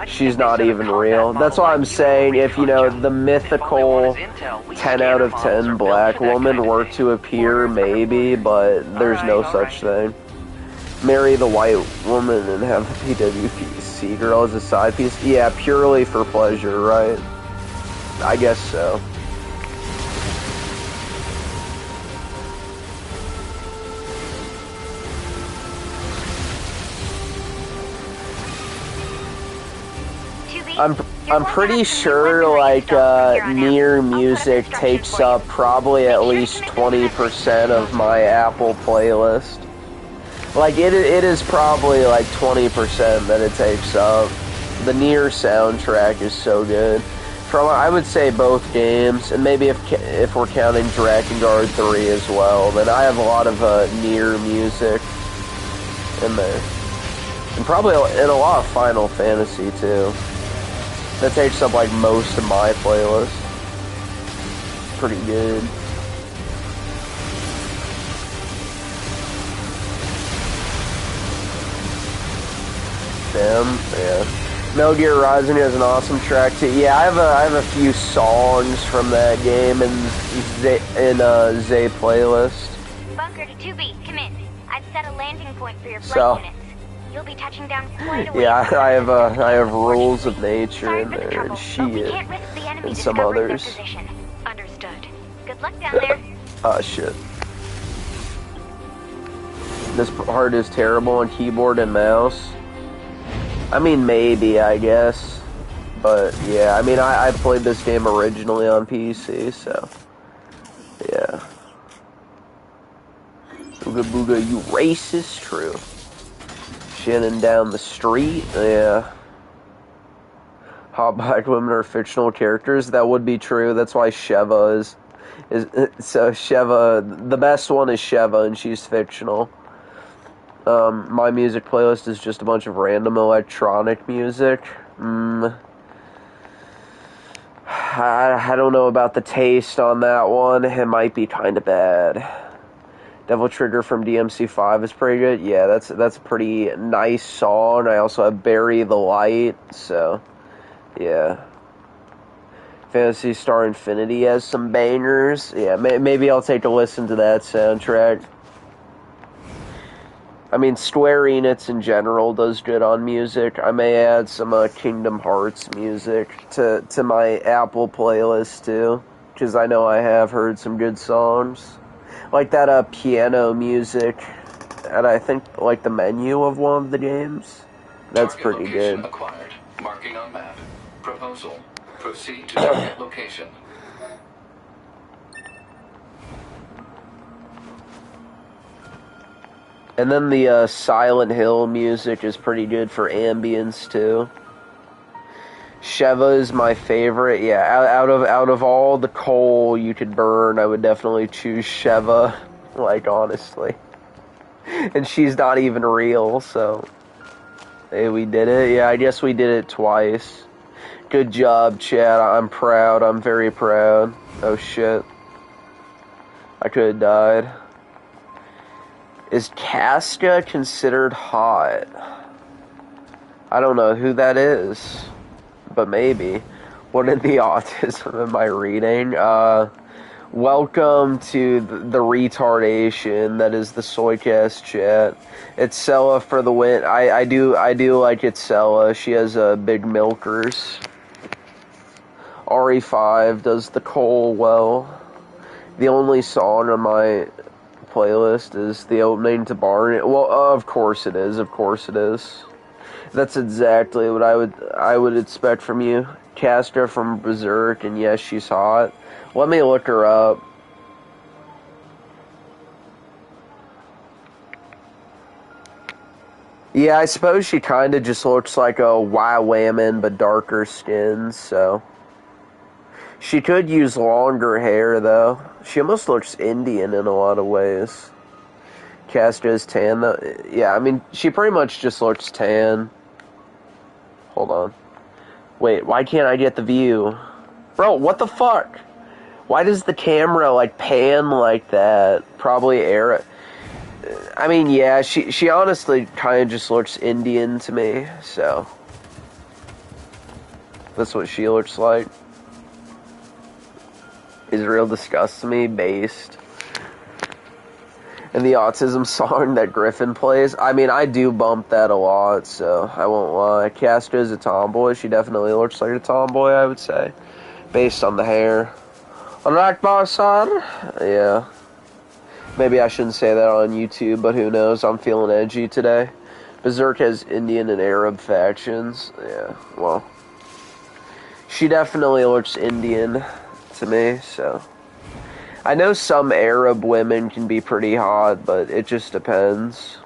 she's not even real. That's why I'm saying, if, you know, the mythical 10 out of 10 black woman were to appear, maybe, but there's no such thing. Marry the white woman and have the PWC girl as a side piece? Yeah, purely for pleasure, right? I guess so. I'm pretty sure, like, Nier music takes up probably at least 20% of my Apple playlist. Like, it is probably like 20% that it takes up. The Nier soundtrack is so good. From, I would say, both games, and maybe if we're counting Drakengard 3 as well, then I have a lot of Nier music in there. And probably in a lot of Final Fantasy, too. That takes up, like, most of my playlist. Pretty good. Damn, yeah. Metal Gear Rising has an awesome track, too. Yeah, I have a few songs from that game in Zay playlist. Bunker to 2B, come in. I've set a landing point for your flight units. You'll be touching down quite a ways. Yeah, I have Rules of Nature in there, and Shit, and some others. Understood. Good luck down there. Oh, shit. This part is terrible on keyboard and mouse. I mean, maybe, I guess. But, yeah, I mean, I played this game originally on PC, so... Yeah. Booga booga, you racist? True. Shannon down the street, yeah. Hot black women are fictional characters. That would be true. That's why Sheva is so Sheva. The best one is Sheva, and she's fictional. My music playlist is just a bunch of random electronic music. I don't know about the taste on that one. It might be kind of bad. Devil Trigger from DMC5 is pretty good. Yeah, that's a pretty nice song. I also have Bury the Light, so yeah. Phantasy Star Infinity has some bangers. Yeah, maybe I'll take a listen to that soundtrack. I mean, Square Enix in general does good on music. I may add some Kingdom Hearts music to my Apple playlist too, because I know I have heard some good songs. Like that piano music, and I think like the menu of one of the games. That's Target pretty location good. Acquired. Marking on map. Proposal. Proceed to target location. And then the Silent Hill music is pretty good for ambience too. Sheva is my favorite. Yeah, out of all the coal you could burn, I would definitely choose Sheva. Like, honestly. And she's not even real, so... Hey, we did it? Yeah, I guess we did it twice. Good job, Chad. I'm proud. I'm very proud. Oh, shit. I could have died. Is Casca considered hot? I don't know who that is. But maybe. What in the autism am I reading? Welcome to the retardation that is the Soycast chat. It's Sella for the win. I do like it, Sella. She has big milkers. RE5 does the coal well. The only song on my playlist is the opening to Barn. Well, of course it is. Of course it is. That's exactly what I would expect from you. Casca from Berserk, and yes, she's hot. Let me look her up. Yeah, I suppose she kind of just looks like a Whammon, but darker skin, so... She could use longer hair, though. She almost looks Indian in a lot of ways. Casca is tan, though. Yeah, I mean, she pretty much just looks tan. Hold on. Wait, why can't I get the view? Bro, what the fuck? Why does the camera, like, pan like that? Probably air... I mean, yeah, she honestly kind of just looks Indian to me, so... That's what she looks like. Israel disgusts me, based. And the autism song that Griffin plays, I mean, I do bump that a lot, so I won't lie. Casca is a tomboy. She definitely looks like a tomboy, I would say. Based on the hair. Alright, son. Yeah. Maybe I shouldn't say that on YouTube, but who knows? I'm feeling edgy today. Berserk has Indian and Arab factions. Yeah, well. She definitely looks Indian to me, so. I know some Arab women can be pretty hot, but it just depends.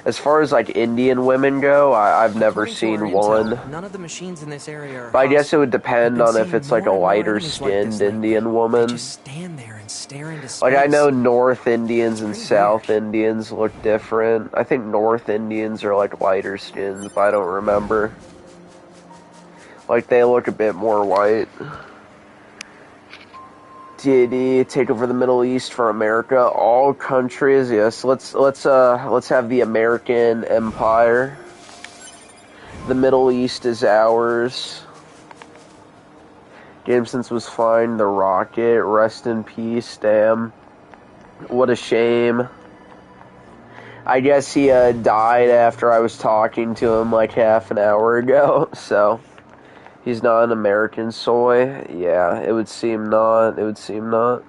As far as, like, Indian women go, I've never seen one. None of the machines in this area are but I guess it would depend on if it's, like, a lighter-skinned Indian woman. Just stand there and stare into space. Like, I know North Indians and South Indians look different. I think North Indians are, like, lighter skins, but I don't remember. Like, they look a bit more white. DAD, take over the Middle East for America. All countries, yes. Let's have the American Empire. The Middle East is ours. Gamesons was fine. The Rocket, rest in peace. Damn, what a shame. I guess he died after I was talking to him like half an hour ago. So. He's not an American soy. Yeah, it would seem not. It would seem not.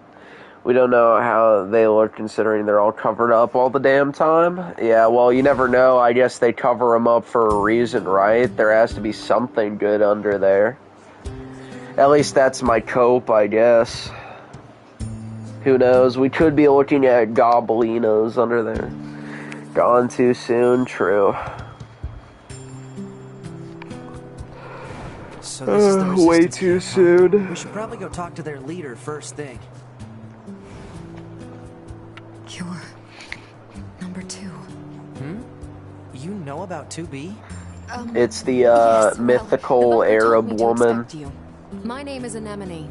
We don't know how they look considering they're all covered up all the damn time. Yeah, well, you never know. I guess they cover them up for a reason, right? There has to be something good under there. At least that's my cope, I guess. Who knows? We could be looking at gobelinos under there. Gone too soon? True. So this is the way too soon. We should probably go talk to their leader first thing. You're number 2. You know about 2B? It's the yes, mythical well, the butler Arab told me to woman. expect you. My name is Anemone.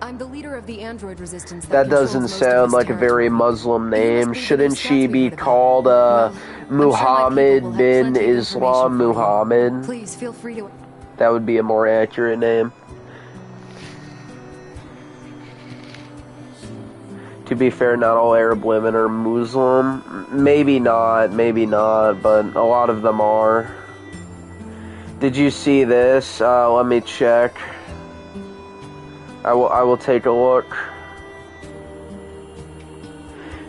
I'm the leader of the android resistance That controls doesn't most of sound this like a very territory. Muslim You must name. be the new Shouldn't scouts she we be heard about. called Well, I'm sure my people Muhammad will have bin plenty of Islam information for you. Muhammad? Please feel free to. That would be a more accurate name. To be fair, not all Arab women are Muslim. Maybe not, but a lot of them are. Did you see this? Let me check. I will take a look.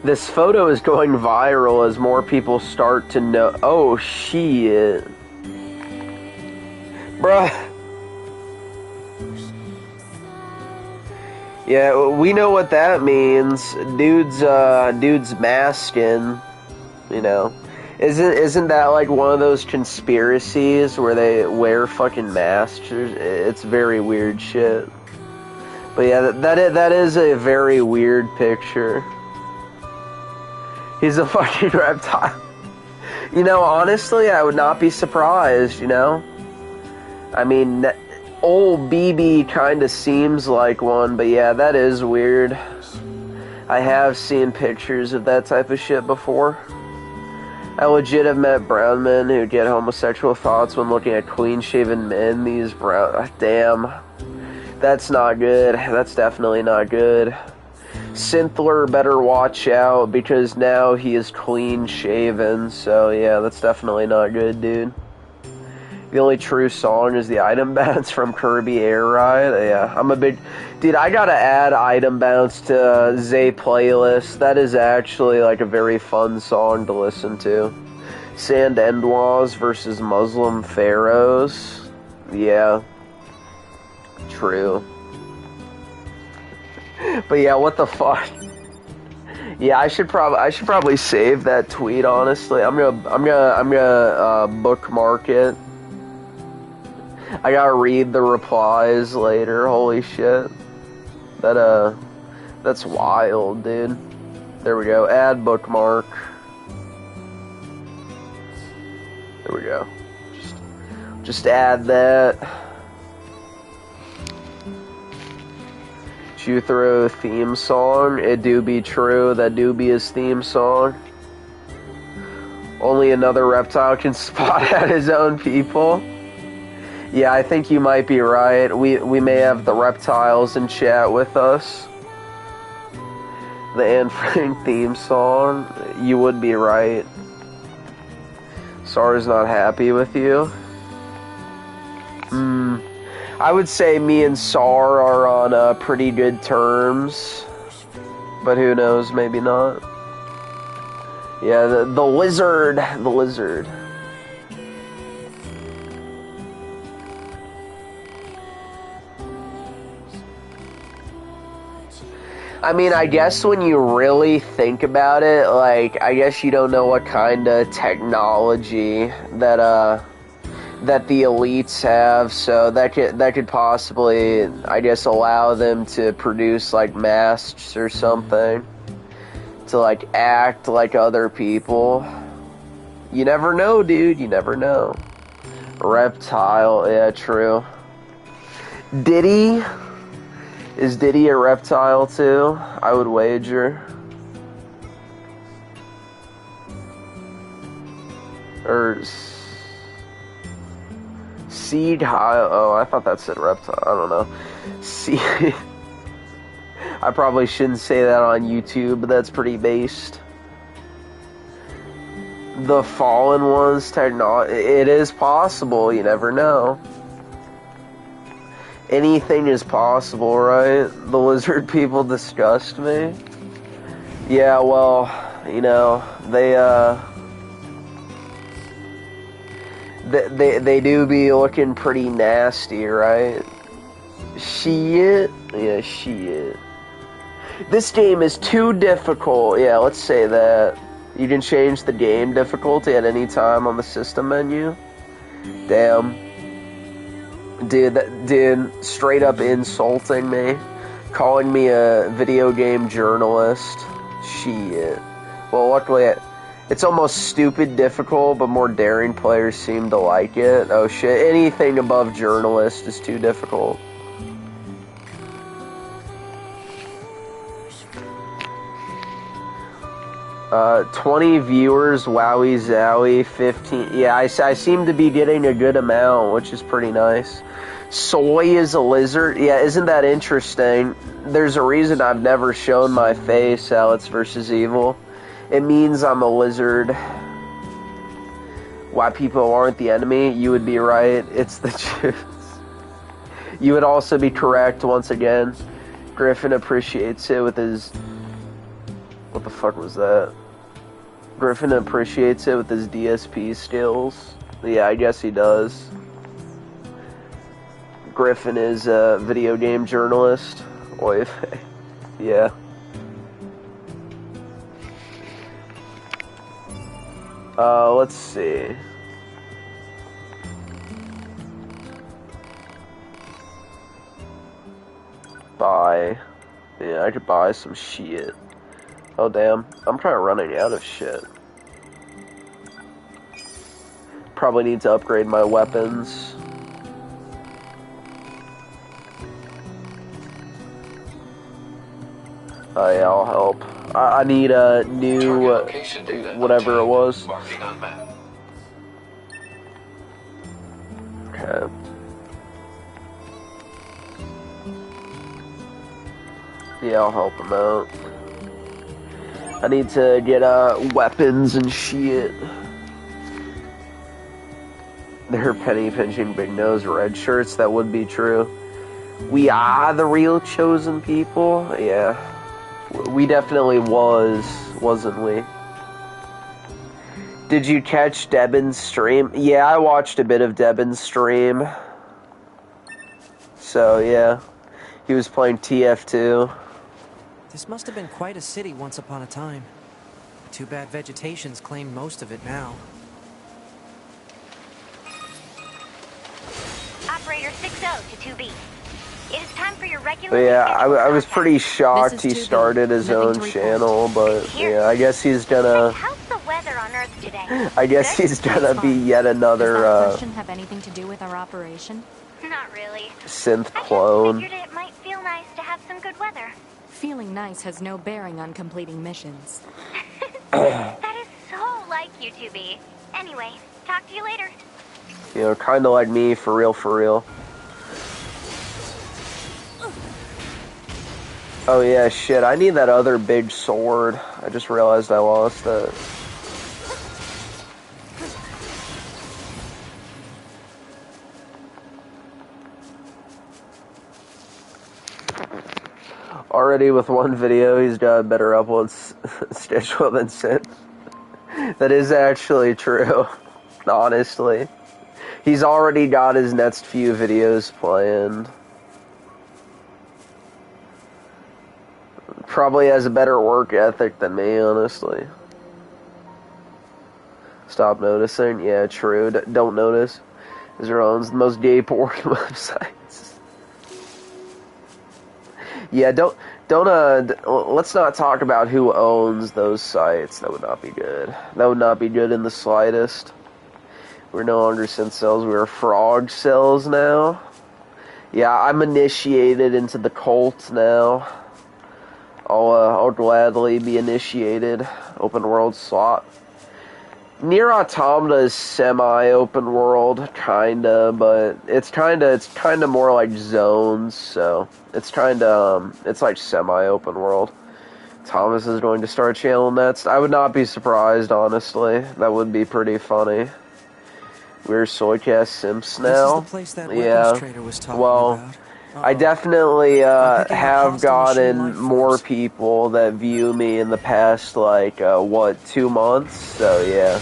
This photo is going viral as more people start to know. Oh, shit. Bruh. Yeah, we know what that means. Dude's masking, you know. Isn't that like one of those conspiracies where they wear fucking masks? It's very weird shit. But yeah, that is a very weird picture. He's a fucking reptile. You know, honestly, I would not be surprised, you know? I mean, old BB kind of seems like one, but yeah, that is weird. I have seen pictures of that type of shit before. I legit have met brown men who get homosexual thoughts when looking at clean-shaven men. These brown... Damn. That's not good. That's definitely not good. Synthler better watch out, because now he is clean-shaven, so yeah, that's definitely not good, dude. The only true song is the Item Bounce from Kirby Air Ride. Yeah, I'm a big... Dude, I gotta add Item Bounce to Zay playlist. That is actually, like, a very fun song to listen to. Sand Endwas versus Muslim Pharaohs. Yeah. True. But yeah, what the fuck? Yeah, I should probably save that tweet, honestly. I'm gonna bookmark it. I gotta read the replies later. Holy shit. That's wild, dude. There we go. Add bookmark. There we go. Just add that. Juthro theme song. It do be true. That do be his theme song. Only another reptile can spot out his own people. Yeah, I think you might be right. We may have the reptiles in chat with us. The Anne Frank theme song. You would be right. Sar's not happy with you. I would say me and Sar are on pretty good terms. But who knows, maybe not. Yeah, the lizard. The lizard. I mean, I guess when you really think about it, like, I guess you don't know what kind of technology that the elites have, so that could possibly, I guess, allow them to produce, like, masks or something. To, like, act like other people. You never know, dude, you never know. Reptile, yeah, true. Diddy? Is Diddy a reptile too? I would wager. Or Seed High. Oh, I thought that said reptile. I don't know. Seed. I probably shouldn't say that on YouTube, but that's pretty based. The Fallen Ones technology. It is possible. You never know. Anything is possible, right? The lizard people disgust me. Yeah, well, you know, they do be looking pretty nasty, right? Shit. Yeah, shit. This game is too difficult. Yeah, let's say that. You can change the game difficulty at any time on the system menu. Damn. Dude, straight up insulting me. Calling me a video game journalist. Shit. Well, luckily, it's almost stupid difficult, but more daring players seem to like it. Oh shit, anything above journalist is too difficult. 20 viewers, wowie zowie, 15. Yeah, I seem to be getting a good amount, which is pretty nice. Soy is a lizard. Yeah, isn't that interesting? There's a reason I've never shown my face, Alex vs. Evil. It means I'm a lizard. Why people aren't the enemy? You would be right. It's the truth. You would also be correct once again. Griffin appreciates it with his... What the fuck was that? Griffin appreciates it with his DSP skills. Yeah, I guess he does. Griffin is a video game journalist. Oy. Yeah. Let's see. Buy. Yeah, I could buy some shit. Oh damn, I'm kind of running out of shit. Probably need to upgrade my weapons. Oh yeah, I'll help. I need a new, whatever it was. Okay. Yeah, I'll help him out. I need to get, weapons and shit. They're penny pinching big nose red shirts, that would be true. We are the real chosen people? Yeah. We definitely wasn't we? Did you catch Devin's stream? Yeah, I watched a bit of Devin's stream. So, yeah. He was playing TF2. This must have been quite a city once upon a time. Too bad vegetation's claimed most of it now. Operator 60 to 2B. It is time for your regular... Yeah, I was pretty shocked he started his own channel, but yeah, I guess he's gonna... How's the weather on Earth today? I guess he's gonna be yet another, Does that question have anything to do with our operation? Not really. Synth clone. I just figured it might feel nice to have some good weather. Feeling nice has no bearing on completing missions. That is so like you, 2B. Anyway, talk to you later. You know, kinda like me, for real, for real. Oh yeah, shit, I need that other big sword. I just realized I lost it. Already with one video, he's got a better upload schedule than Sid. That is actually true, honestly. He's already got his next few videos planned. Probably has a better work ethic than me, honestly. Stop noticing? Yeah, true. Don't notice. Israel owns the most gay porn websites. Yeah, let's not talk about who owns those sites. That would not be good. That would not be good in the slightest. We're no longer synth cells, we're frog cells now. Yeah, I'm initiated into the cult now. I'll gladly be initiated. Open world slot. Nier Automata is semi-open world, kinda, but it's kinda more like zones, so it's it's like semi-open world. Thomas is going to start channel next. I would not be surprised, honestly. That would be pretty funny. We're Soycast Simps now. This is the place that weapons trader was talking about. I definitely have gotten more people that view me in the past, like, 2 months? So, yeah.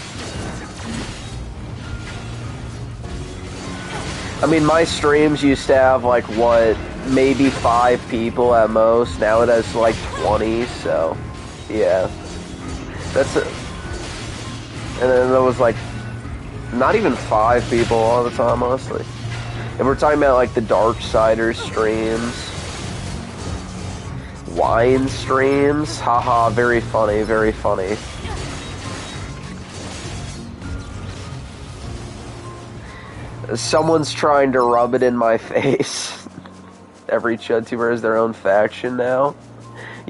I mean, my streams used to have, like, maybe 5 people at most. Now it has, like, 20, so, yeah. That's it. And then there was, like, not even 5 people all the time, honestly. If we're talking about, like, the Darksiders streams, wine streams, haha, very funny, very funny. Someone's trying to rub it in my face. Every ChudTuber has their own faction now.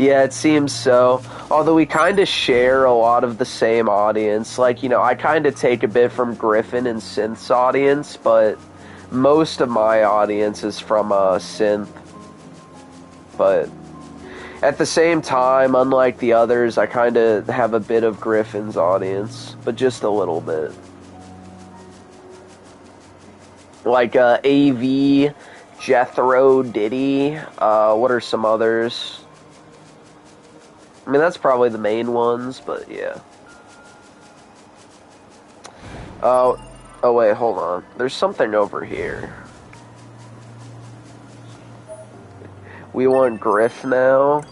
Yeah, it seems so. Although we kind of share a lot of the same audience. Like, you know, I kind of take a bit from Griffin and Synth's audience, but most of my audience is from Synth. But at the same time, unlike the others, I kind of have a bit of Griffin's audience, but just a little bit. Like AV, Jethro, Diddy, what are some others? I mean, that's probably the main ones, but yeah. Oh wait, hold on. There's something over here. We want Griff now.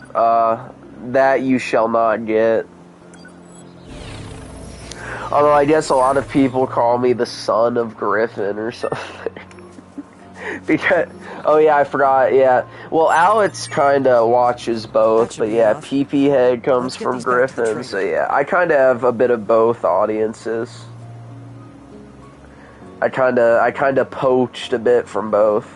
That you shall not get. Although I guess a lot of people call me the son of Griffin or something. Because, oh yeah, I forgot, yeah. Well, Alex kinda watches both, but yeah, PP Head comes from Griffin, so yeah. I kinda have a bit of both audiences. I kinda poached a bit from both.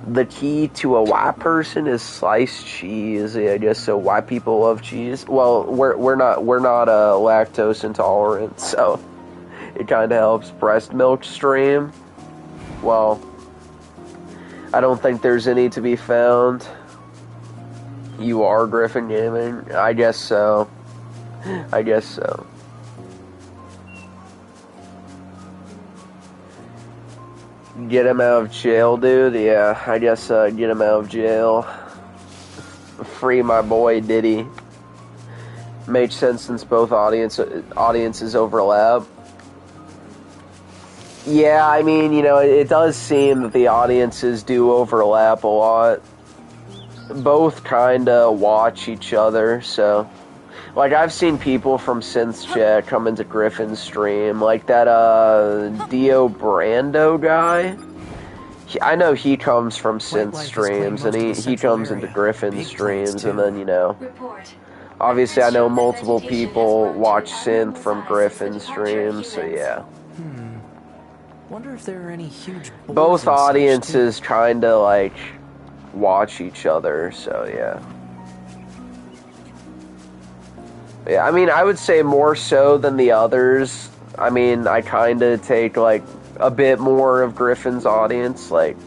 The key to a white person is sliced cheese. Yeah, I guess so. White people love cheese. Well, we're not lactose intolerant, so it kind of helps. Breast milk stream. Well, I don't think there's any to be found. You are Griffin Gaming? I guess so. I guess so. Get him out of jail, dude? Yeah, I guess get him out of jail. Free my boy Diddy. Makes sense since both audiences overlap. Yeah, I mean, you know, it does seem that the audiences do overlap a lot. Both kinda watch each other, so... Like, I've seen people from Synth's chat come into Griffin's stream, like that, Dio Brando guy. I know he comes from Synth streams, and he comes into Griffin's streams, and then, you know... Obviously, I know multiple people watch Synth from Griffin's streams, so yeah. Wonder if there are any huge... Both audiences kinda, like, watch each other, so yeah. Yeah, I mean, I would say more so than the others. I mean, I kinda take, like, a bit more of Griffin's audience, like...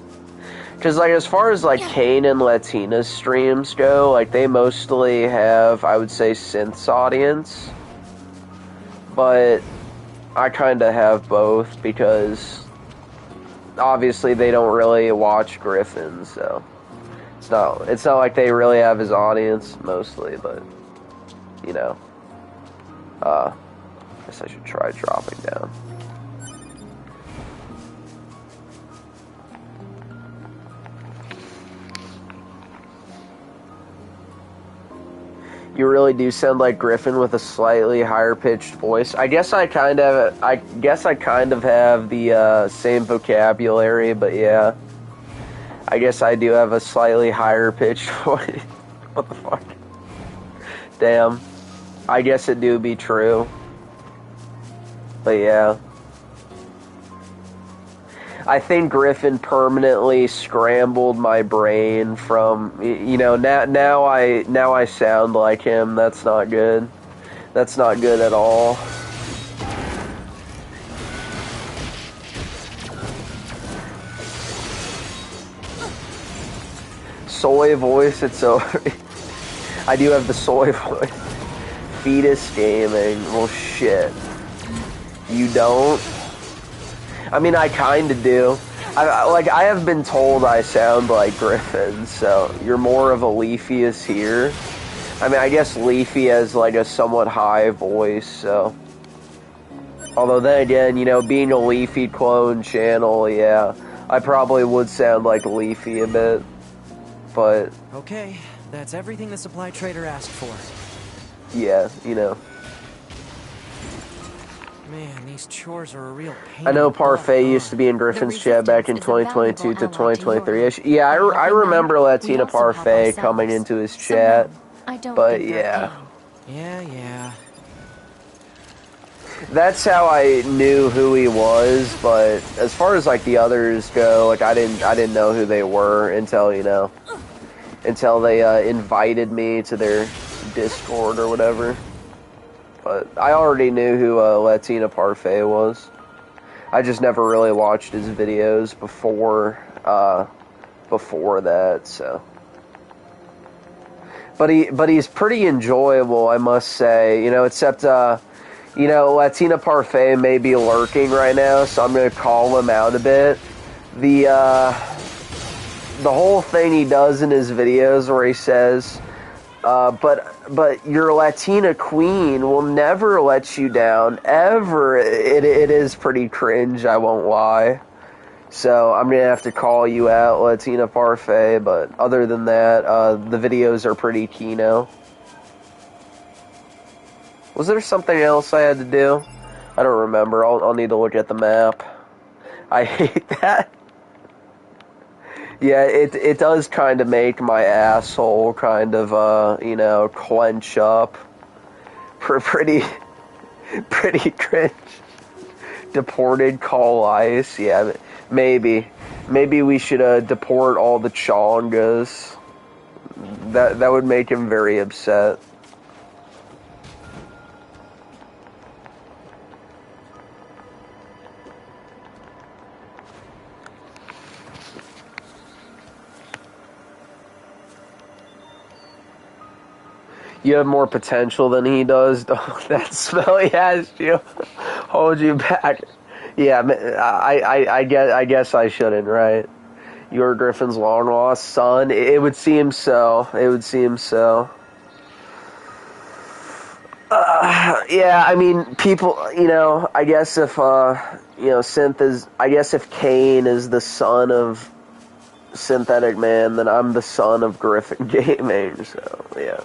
Because, like, as far as, like, Kane and Latina's streams go, like, they mostly have, I would say, Synth's audience. But I kinda have both, because... Obviously, they don't really watch Griffin, so... It's not like they really have his audience, mostly, but... You know... I guess I should try dropping down. You really do sound like Griffin with a slightly higher pitched voice. I guess I kind of have the same vocabulary, but yeah. I guess I do have a slightly higher pitched voice. What the fuck? Damn. I guess it do be true. But yeah. I think Griffin permanently scrambled my brain from, you know, now I sound like him. That's not good. That's not good at all. Soy voice, it's so... I do have the soy voice. Fetus gaming. Well, shit. You don't? I mean, I kinda do. I have been told I sound like Griffin, so you're more of a Leafy here. I mean, I guess Leafy has, like, a somewhat high voice, so... Although then again, you know, being a Leafy clone channel, yeah, I probably would sound like Leafy a bit, but... Okay, that's everything the supply trader asked for. Yeah, you know. Man, these chores are a real pain. I know Parfait used to be in Griffin's chat back in 2022 to 2023-ish. Yeah, I remember Latina Parfait coming into his chat, but yeah. Yeah. That's how I knew who he was, but as far as, like, the others go, like, I didn't know who they were until, you know, until they invited me to their Discord or whatever. But I already knew who Latina Parfait was. I just never really watched his videos before that, so. But he's pretty enjoyable, I must say. You know, except you know, Latina Parfait may be lurking right now, so I'm gonna call him out a bit. The whole thing he does in his videos where he says, but your Latina queen will never let you down, ever. It is pretty cringe, I won't lie. So I'm gonna have to call you out, Latina Parfait, but other than that, the videos are pretty kino. Was there something else I had to do? I don't remember. I'll need to look at the map. I hate that. Yeah, it does kind of make my asshole kind of, you know, clench up. Pretty cringe. Deported, call ICE. Yeah, maybe we should deport all the Chongas. That would make him very upset. You have more potential than he does. That smelly ass you hold you back. Yeah, I guess I shouldn't, right? You're Griffin's long lost son. It would seem so. It would seem so. Yeah, I mean, people, you know, I guess if, you know, I guess if Kane is the son of Synthetic Man, then I'm the son of Griffin Gaming, so, yeah.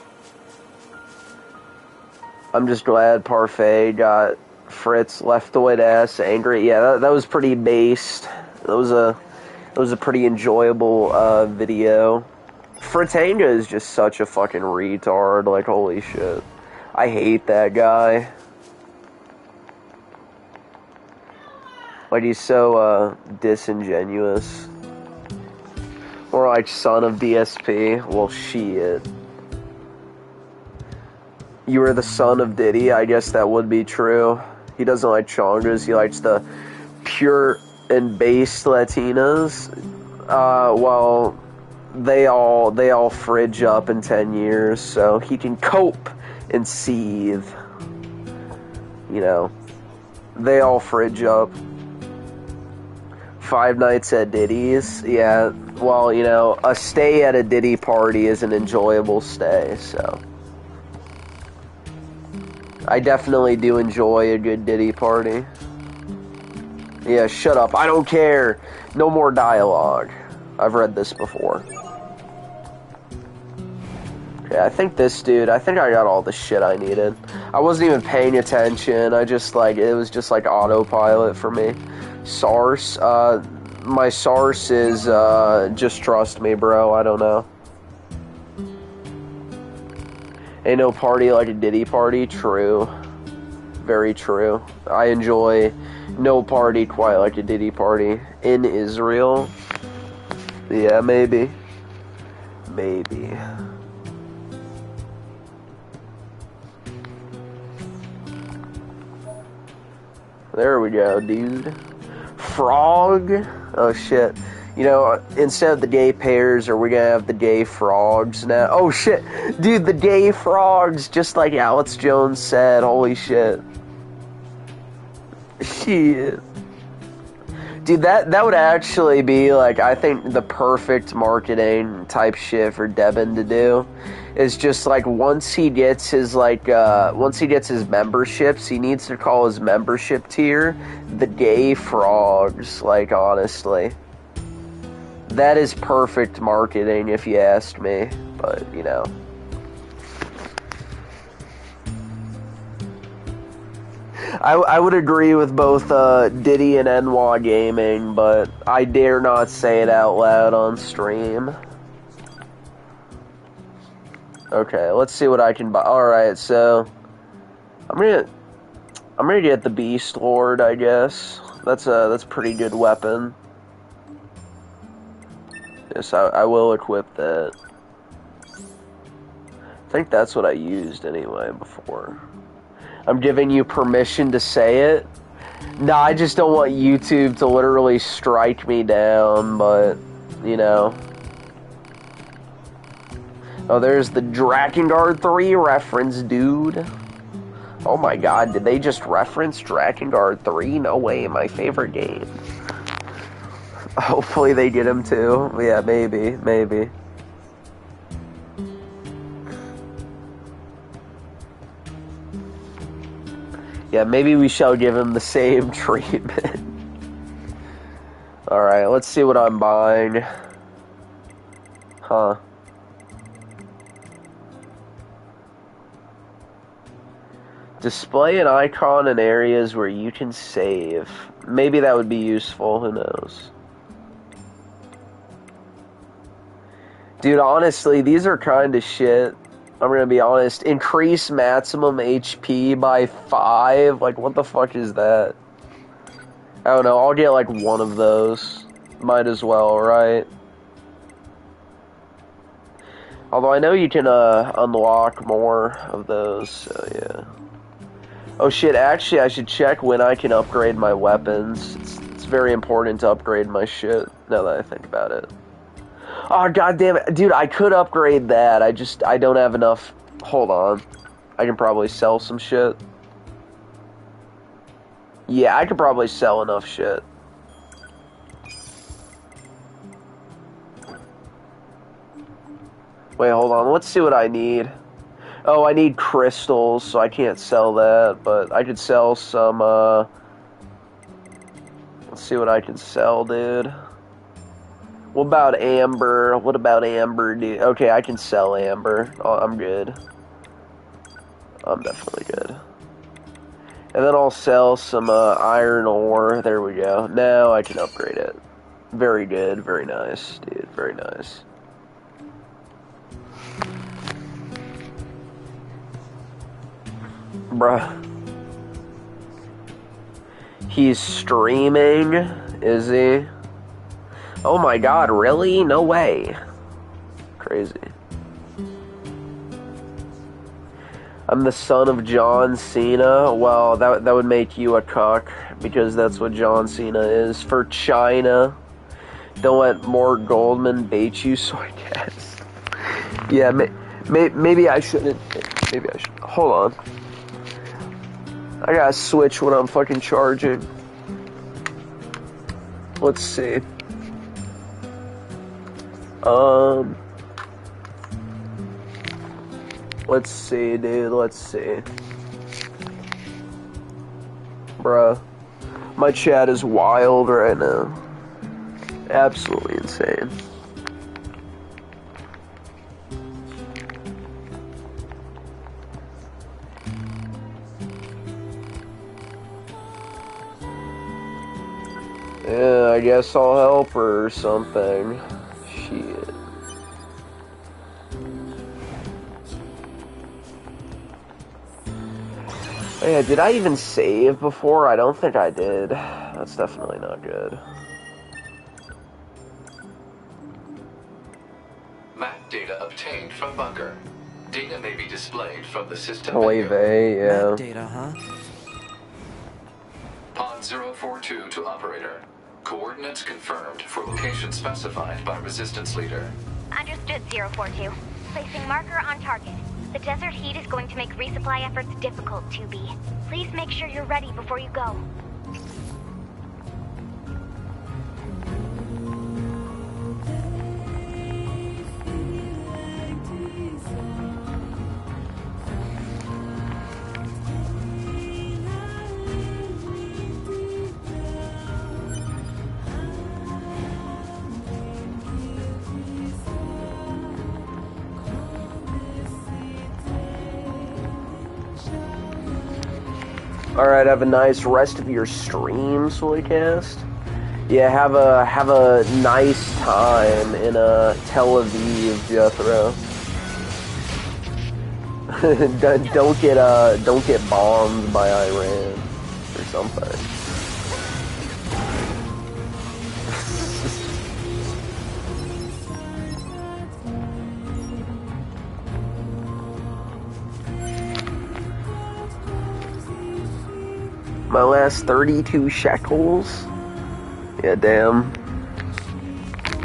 I'm just glad Parfait got Fritz left the white ass angry. Yeah, that was pretty based. That was a pretty enjoyable video. Fritanga is just such a fucking retard. Like, holy shit, I hate that guy. Like, he's so disingenuous. Or like son of DSP. Well, shit. You were the son of Diddy, I guess that would be true. He doesn't like Chongas, he likes the pure and based Latinas. Well, they all fridge up in 10 years, so he can cope and seethe. You know, they all fridge up. 5 nights at Diddy's, yeah, well, you know, a stay at a Diddy party is an enjoyable stay, so. I definitely do enjoy a good Diddy party. Yeah, shut up. I don't care. No more dialogue. I've read this before. Yeah, I think I got all the shit I needed. I wasn't even paying attention. It was just like autopilot for me. Source, my source is, just trust me, bro. I don't know. Ain't no party like a Diddy party. True. Very true. I enjoy no party quite like a Diddy party. In Israel? Yeah, maybe. Maybe. There we go, dude. Frog? Oh, shit. You know, instead of the gay pears, are we gonna have the gay frogs now? Oh, shit. Dude, the gay frogs, just like Alex Jones said. Holy shit. Shit. Dude, that would actually be, like, I think the perfect marketing type shit for Devin to do. Is just, like, once he gets his memberships, he needs to call his membership tier the gay frogs, like, honestly. That is perfect marketing, if you ask me, but, you know. I would agree with both Diddy and NWA Gaming, but I dare not say it out loud on stream. Okay, let's see what I can buy. Alright, so I'm gonna get the Beast Lord, I guess. That's a pretty good weapon. Yes, I will equip that. think that's what I used anyway before. I'm giving you permission to say it. No, I just don't want YouTube to literally strike me down, but, you know. Oh, there's the Drakengard 3 reference, dude. Oh my god, did they just reference Drakengard 3? No way, my favorite game. Hopefully they get him too. Yeah, maybe. Yeah, maybe we shall give him the same treatment. Alright, let's see what I'm buying. Huh. Display an icon in areas where you can save. Maybe that would be useful, who knows. Dude, honestly, these are kind of shit. I'm gonna be honest. Increase maximum HP by 5? Like, what the fuck is that? I don't know, I'll get like one of those. Might as well, right? Although I know you can unlock more of those, so yeah. Oh shit, actually I should check when I can upgrade my weapons. It's very important to upgrade my shit, now that I think about it. Oh, god damn it. Dude, I could upgrade that. I don't have enough. Hold on. I can probably sell some shit. Yeah, I could probably sell enough shit. Wait, hold on. Let's see what I need. Oh, I need crystals, so I can't sell that, but I could sell some, let's see what I can sell, dude. What about amber? What about amber, dude? Okay, I can sell amber. Oh, I'm good. I'm definitely good. And then I'll sell some iron ore. There we go. Now I can upgrade it. Very good. Very nice, dude. Very nice. Bruh. He's streaming, is he? Oh my god, really? No way. Crazy. I'm the son of John Cena. Well, that would make you a cuck, because that's what John Cena is. For China. Don't let Mort Goldman bait you, so I guess. Yeah, maybe I shouldn't. Maybe I should. Hold on. I gotta switch when I'm fucking charging. Let's see. Let's see, dude, let's see. Bruh. My chat is wild right now. Absolutely insane. Yeah, I guess I'll help her or something. Shit. Oh yeah, did I even save before? I don't think I did. That's definitely not good. Map data obtained from bunker. Data may be displayed from the system Wave menu. A, yeah. Map data, huh? Pod 042 to operator. Coordinates confirmed for location specified by Resistance Leader. Understood, 042. Placing marker on target. The desert heat is going to make resupply efforts difficult, 2B. Please make sure you're ready before you go. Alright, have a nice rest of your stream, Soycast. Yeah, have a nice time in Tel Aviv, Jethro. don't get bombed by Iran or something. My last 32 shekels. Yeah, damn.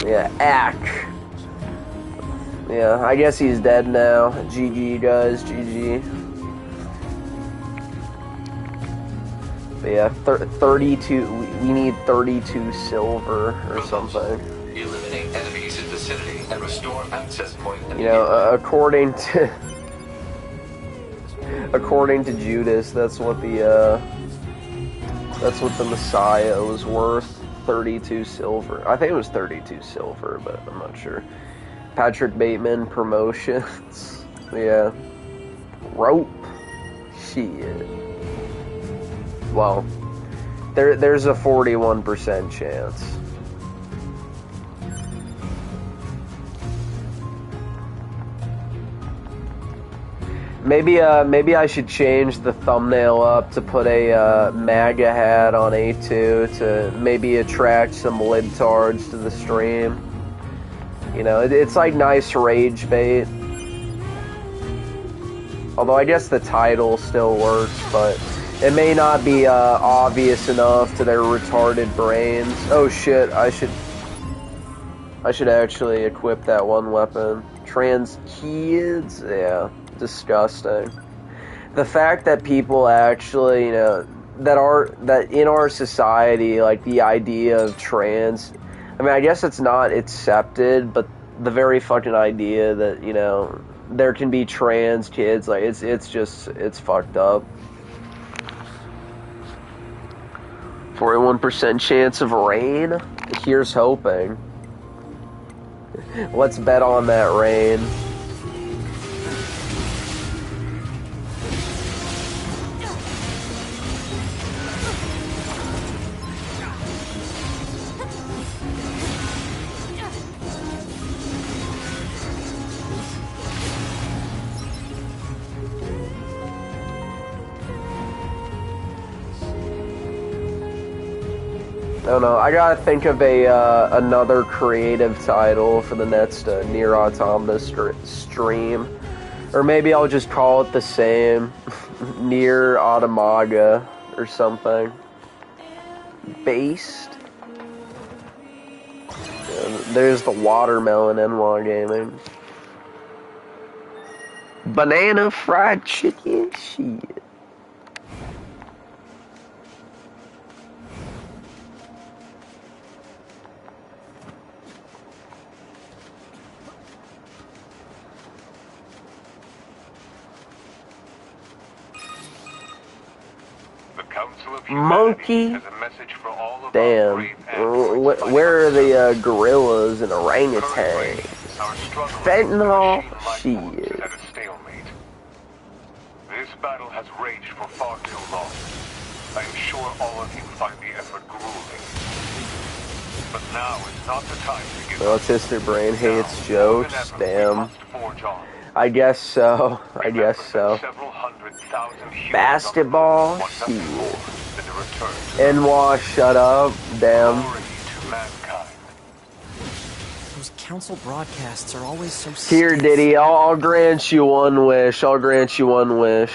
Yeah, Ack. Yeah, I guess he's dead now. GG, guys, GG. But yeah, 32. We need 32 silver or something. Eliminate enemies in vicinity and restore access point. You know, according to Judas, that's what the Messiah was worth. 32 silver. I think it was 32 silver, but I'm not sure. Patrick Bateman promotions. Yeah. Rope. Shit. Well, there's a 41% chance. Maybe I should change the thumbnail up to put a MAGA hat on A2 to maybe attract some libtards to the stream. You know, it's like nice rage bait. Although I guess the title still works, but it may not be obvious enough to their retarded brains. Oh shit, I should actually equip that one weapon. Trans kids? Yeah, disgusting. The fact that people actually, you know, that in our society, like the idea of trans, I mean, I guess it's not accepted, but the very fucking idea that, you know, there can be trans kids, like, it's fucked up. 41% chance of rain? Here's hoping. Let's bet on that rain. I don't know. I gotta think of another creative title for the next Nier Automata stream, or maybe I'll just call it the same, Nier Automata or something. Based. Yeah, there's the watermelon NY Gaming. Banana fried chicken, shit. Monkey. Damn. Where are the gorillas and orangutans? Fentanyl? Shit. This battle has raged for far too long. I am sure all of you find the effort grueling. But now is not the time to give Well, Sister Brain hates jokes. Damn. I guess so. I guess so. Basketball? Shit. NWA, shut up. Damn. Those council broadcasts are always so Here, stiff. Diddy, I'll grant you one wish. I'll grant you one wish.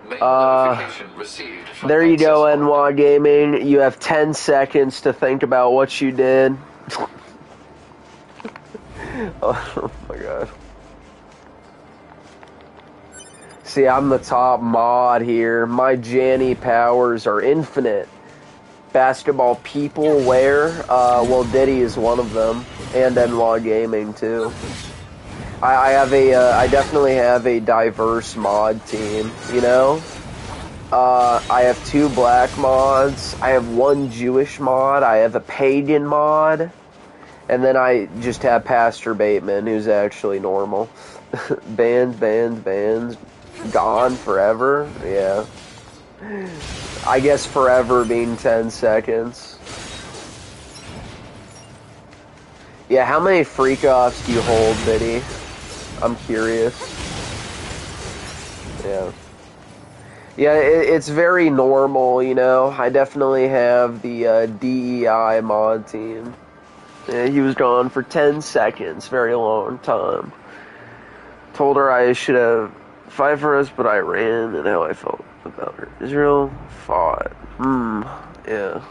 There you go, NWA Gaming. You have 10 seconds to think about what you did. Oh my god. See, I'm the top mod here. My Janny powers are infinite. Basketball people where? Well, Diddy is one of them. And NWA Gaming, too. I definitely have a diverse mod team, you know? I have 2 black mods. I have 1 Jewish mod. I have a pagan mod. And then I just have Pastor Bateman, who's actually normal. Banned. Gone forever? Yeah. I guess forever being 10 seconds. Yeah, how many freak-offs do you hold, Biddy? I'm curious. Yeah. Yeah, it's very normal, you know? I definitely have the DEI mod team. Yeah, he was gone for 10 seconds. Very long time. Told her I should have Fight for us, but Iran and how I felt about her. Israel fought. Yeah.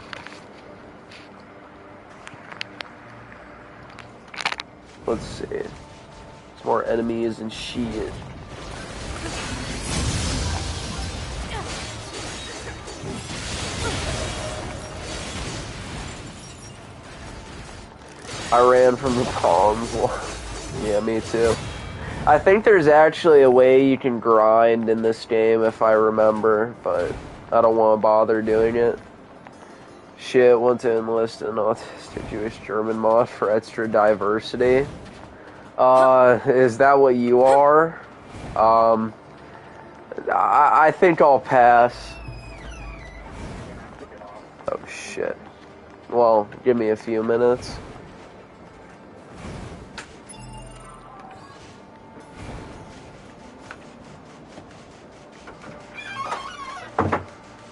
Let's see. Some more enemies and shit. I ran from the palms. Yeah, me too. I think there's actually a way you can grind in this game if I remember, but I don't want to bother doing it. Shit, want to enlist an autistic Jewish German mod for extra diversity. Is that what you are? I think I'll pass. Oh shit. Well, give me a few minutes.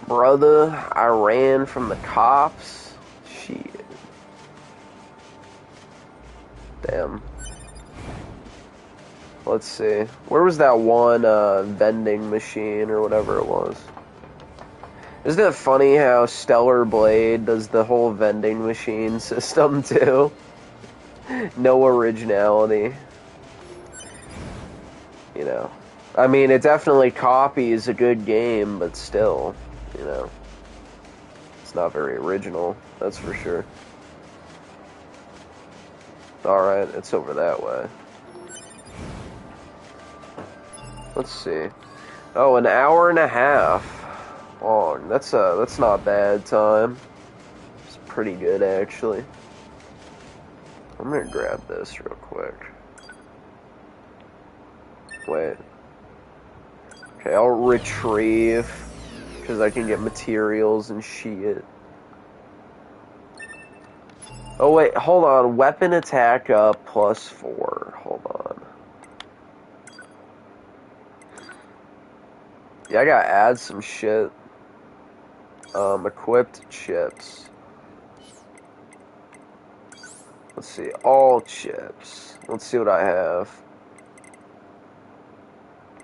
Brother, I ran from the cops. Shit. Damn. Let's see. Where was that one vending machine or whatever it was? Isn't it funny how Stellar Blade does the whole vending machine system too? No originality. You know. I mean, it definitely copies a good game, but still, you know. It's not very original, that's for sure. Alright, it's over that way. Let's see. Oh, an hour and a half long. That's not bad time. It's pretty good, actually. I'm gonna grab this real quick. Wait. Okay, I'll retrieve, because I can get materials and shit. Oh wait, hold on. Weapon attack up +4. Hold on. Yeah, I gotta add some shit. Equipped chips. Let's see, all chips. Let's see what I have.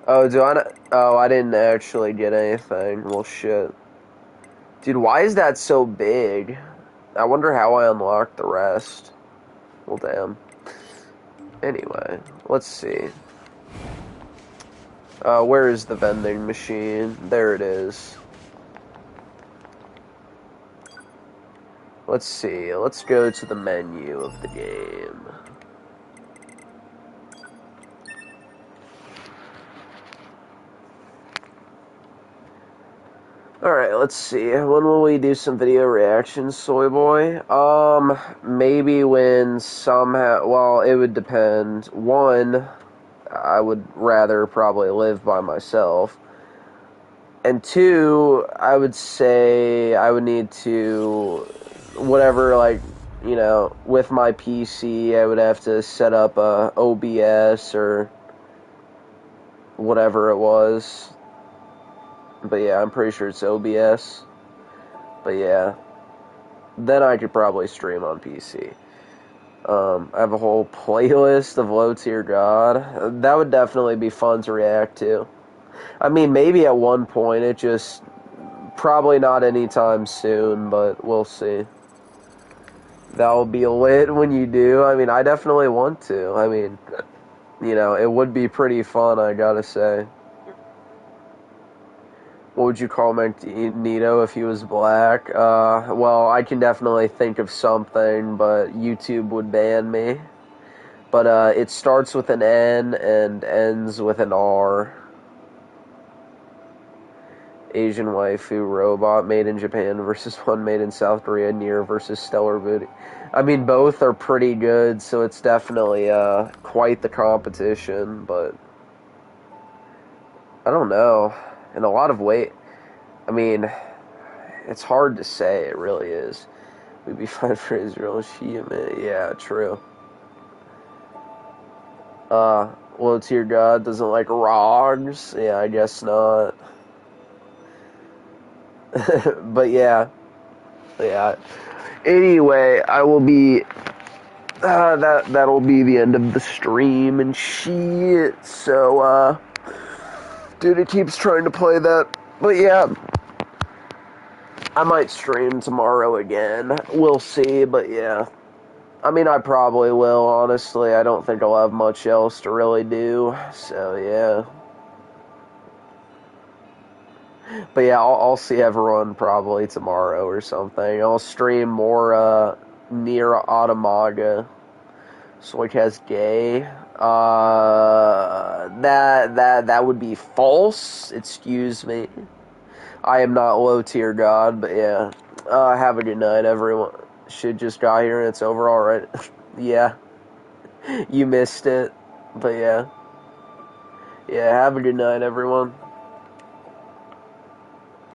Oh, I didn't actually get anything. Well, shit. Dude, why is that so big? I wonder how I unlocked the rest. Well, damn. Anyway, let's see. Where is the vending machine? There it is. Let's see. Let's go to the menu of the game. Alright, let's see. When will we do some video reactions, Soy Boy? Maybe when somehow... Well, it would depend. One, I would rather probably live by myself. And two, I would say I would need to... Whatever, like, you know, with my PC, I would have to set up a OBS or whatever it was. But yeah, I'm pretty sure it's OBS. But yeah, then I could probably stream on PC. I have a whole playlist of low tier God. That would definitely be fun to react to. I mean, maybe at one point, it just... Probably not anytime soon, but we'll see. That'll be lit when you do. I mean, I definitely want to. I mean, you know, it would be pretty fun, I gotta say. What would you call Magneto if he was black? Well, I can definitely think of something, but YouTube would ban me. But, it starts with an N and ends with an R. Asian waifu robot made in Japan versus one made in South Korea. Nier versus Stellar Booty. I mean, both are pretty good, so it's definitely, quite the competition, but... I don't know. In a lot of ways, I mean, it's hard to say, it really is. We'd be fine for Israel and Shia, man. Yeah, true. Low tier God doesn't like ROGs? Yeah, I guess not. But yeah. Anyway, I will be, that'll be the end of the stream and shit, so, Dude, it keeps trying to play that. But yeah, I might stream tomorrow again. We'll see, but yeah. I mean, I probably will, honestly. I don't think I'll have much else to really do, so yeah. But yeah, I'll see everyone probably tomorrow or something. I'll stream more, Nier Automata. So like has gay. That would be false. Excuse me. I am not low tier god, but yeah. Have a good night, everyone. Shit just got here and it's over already. Yeah. You missed it. But yeah. Yeah, have a good night, everyone.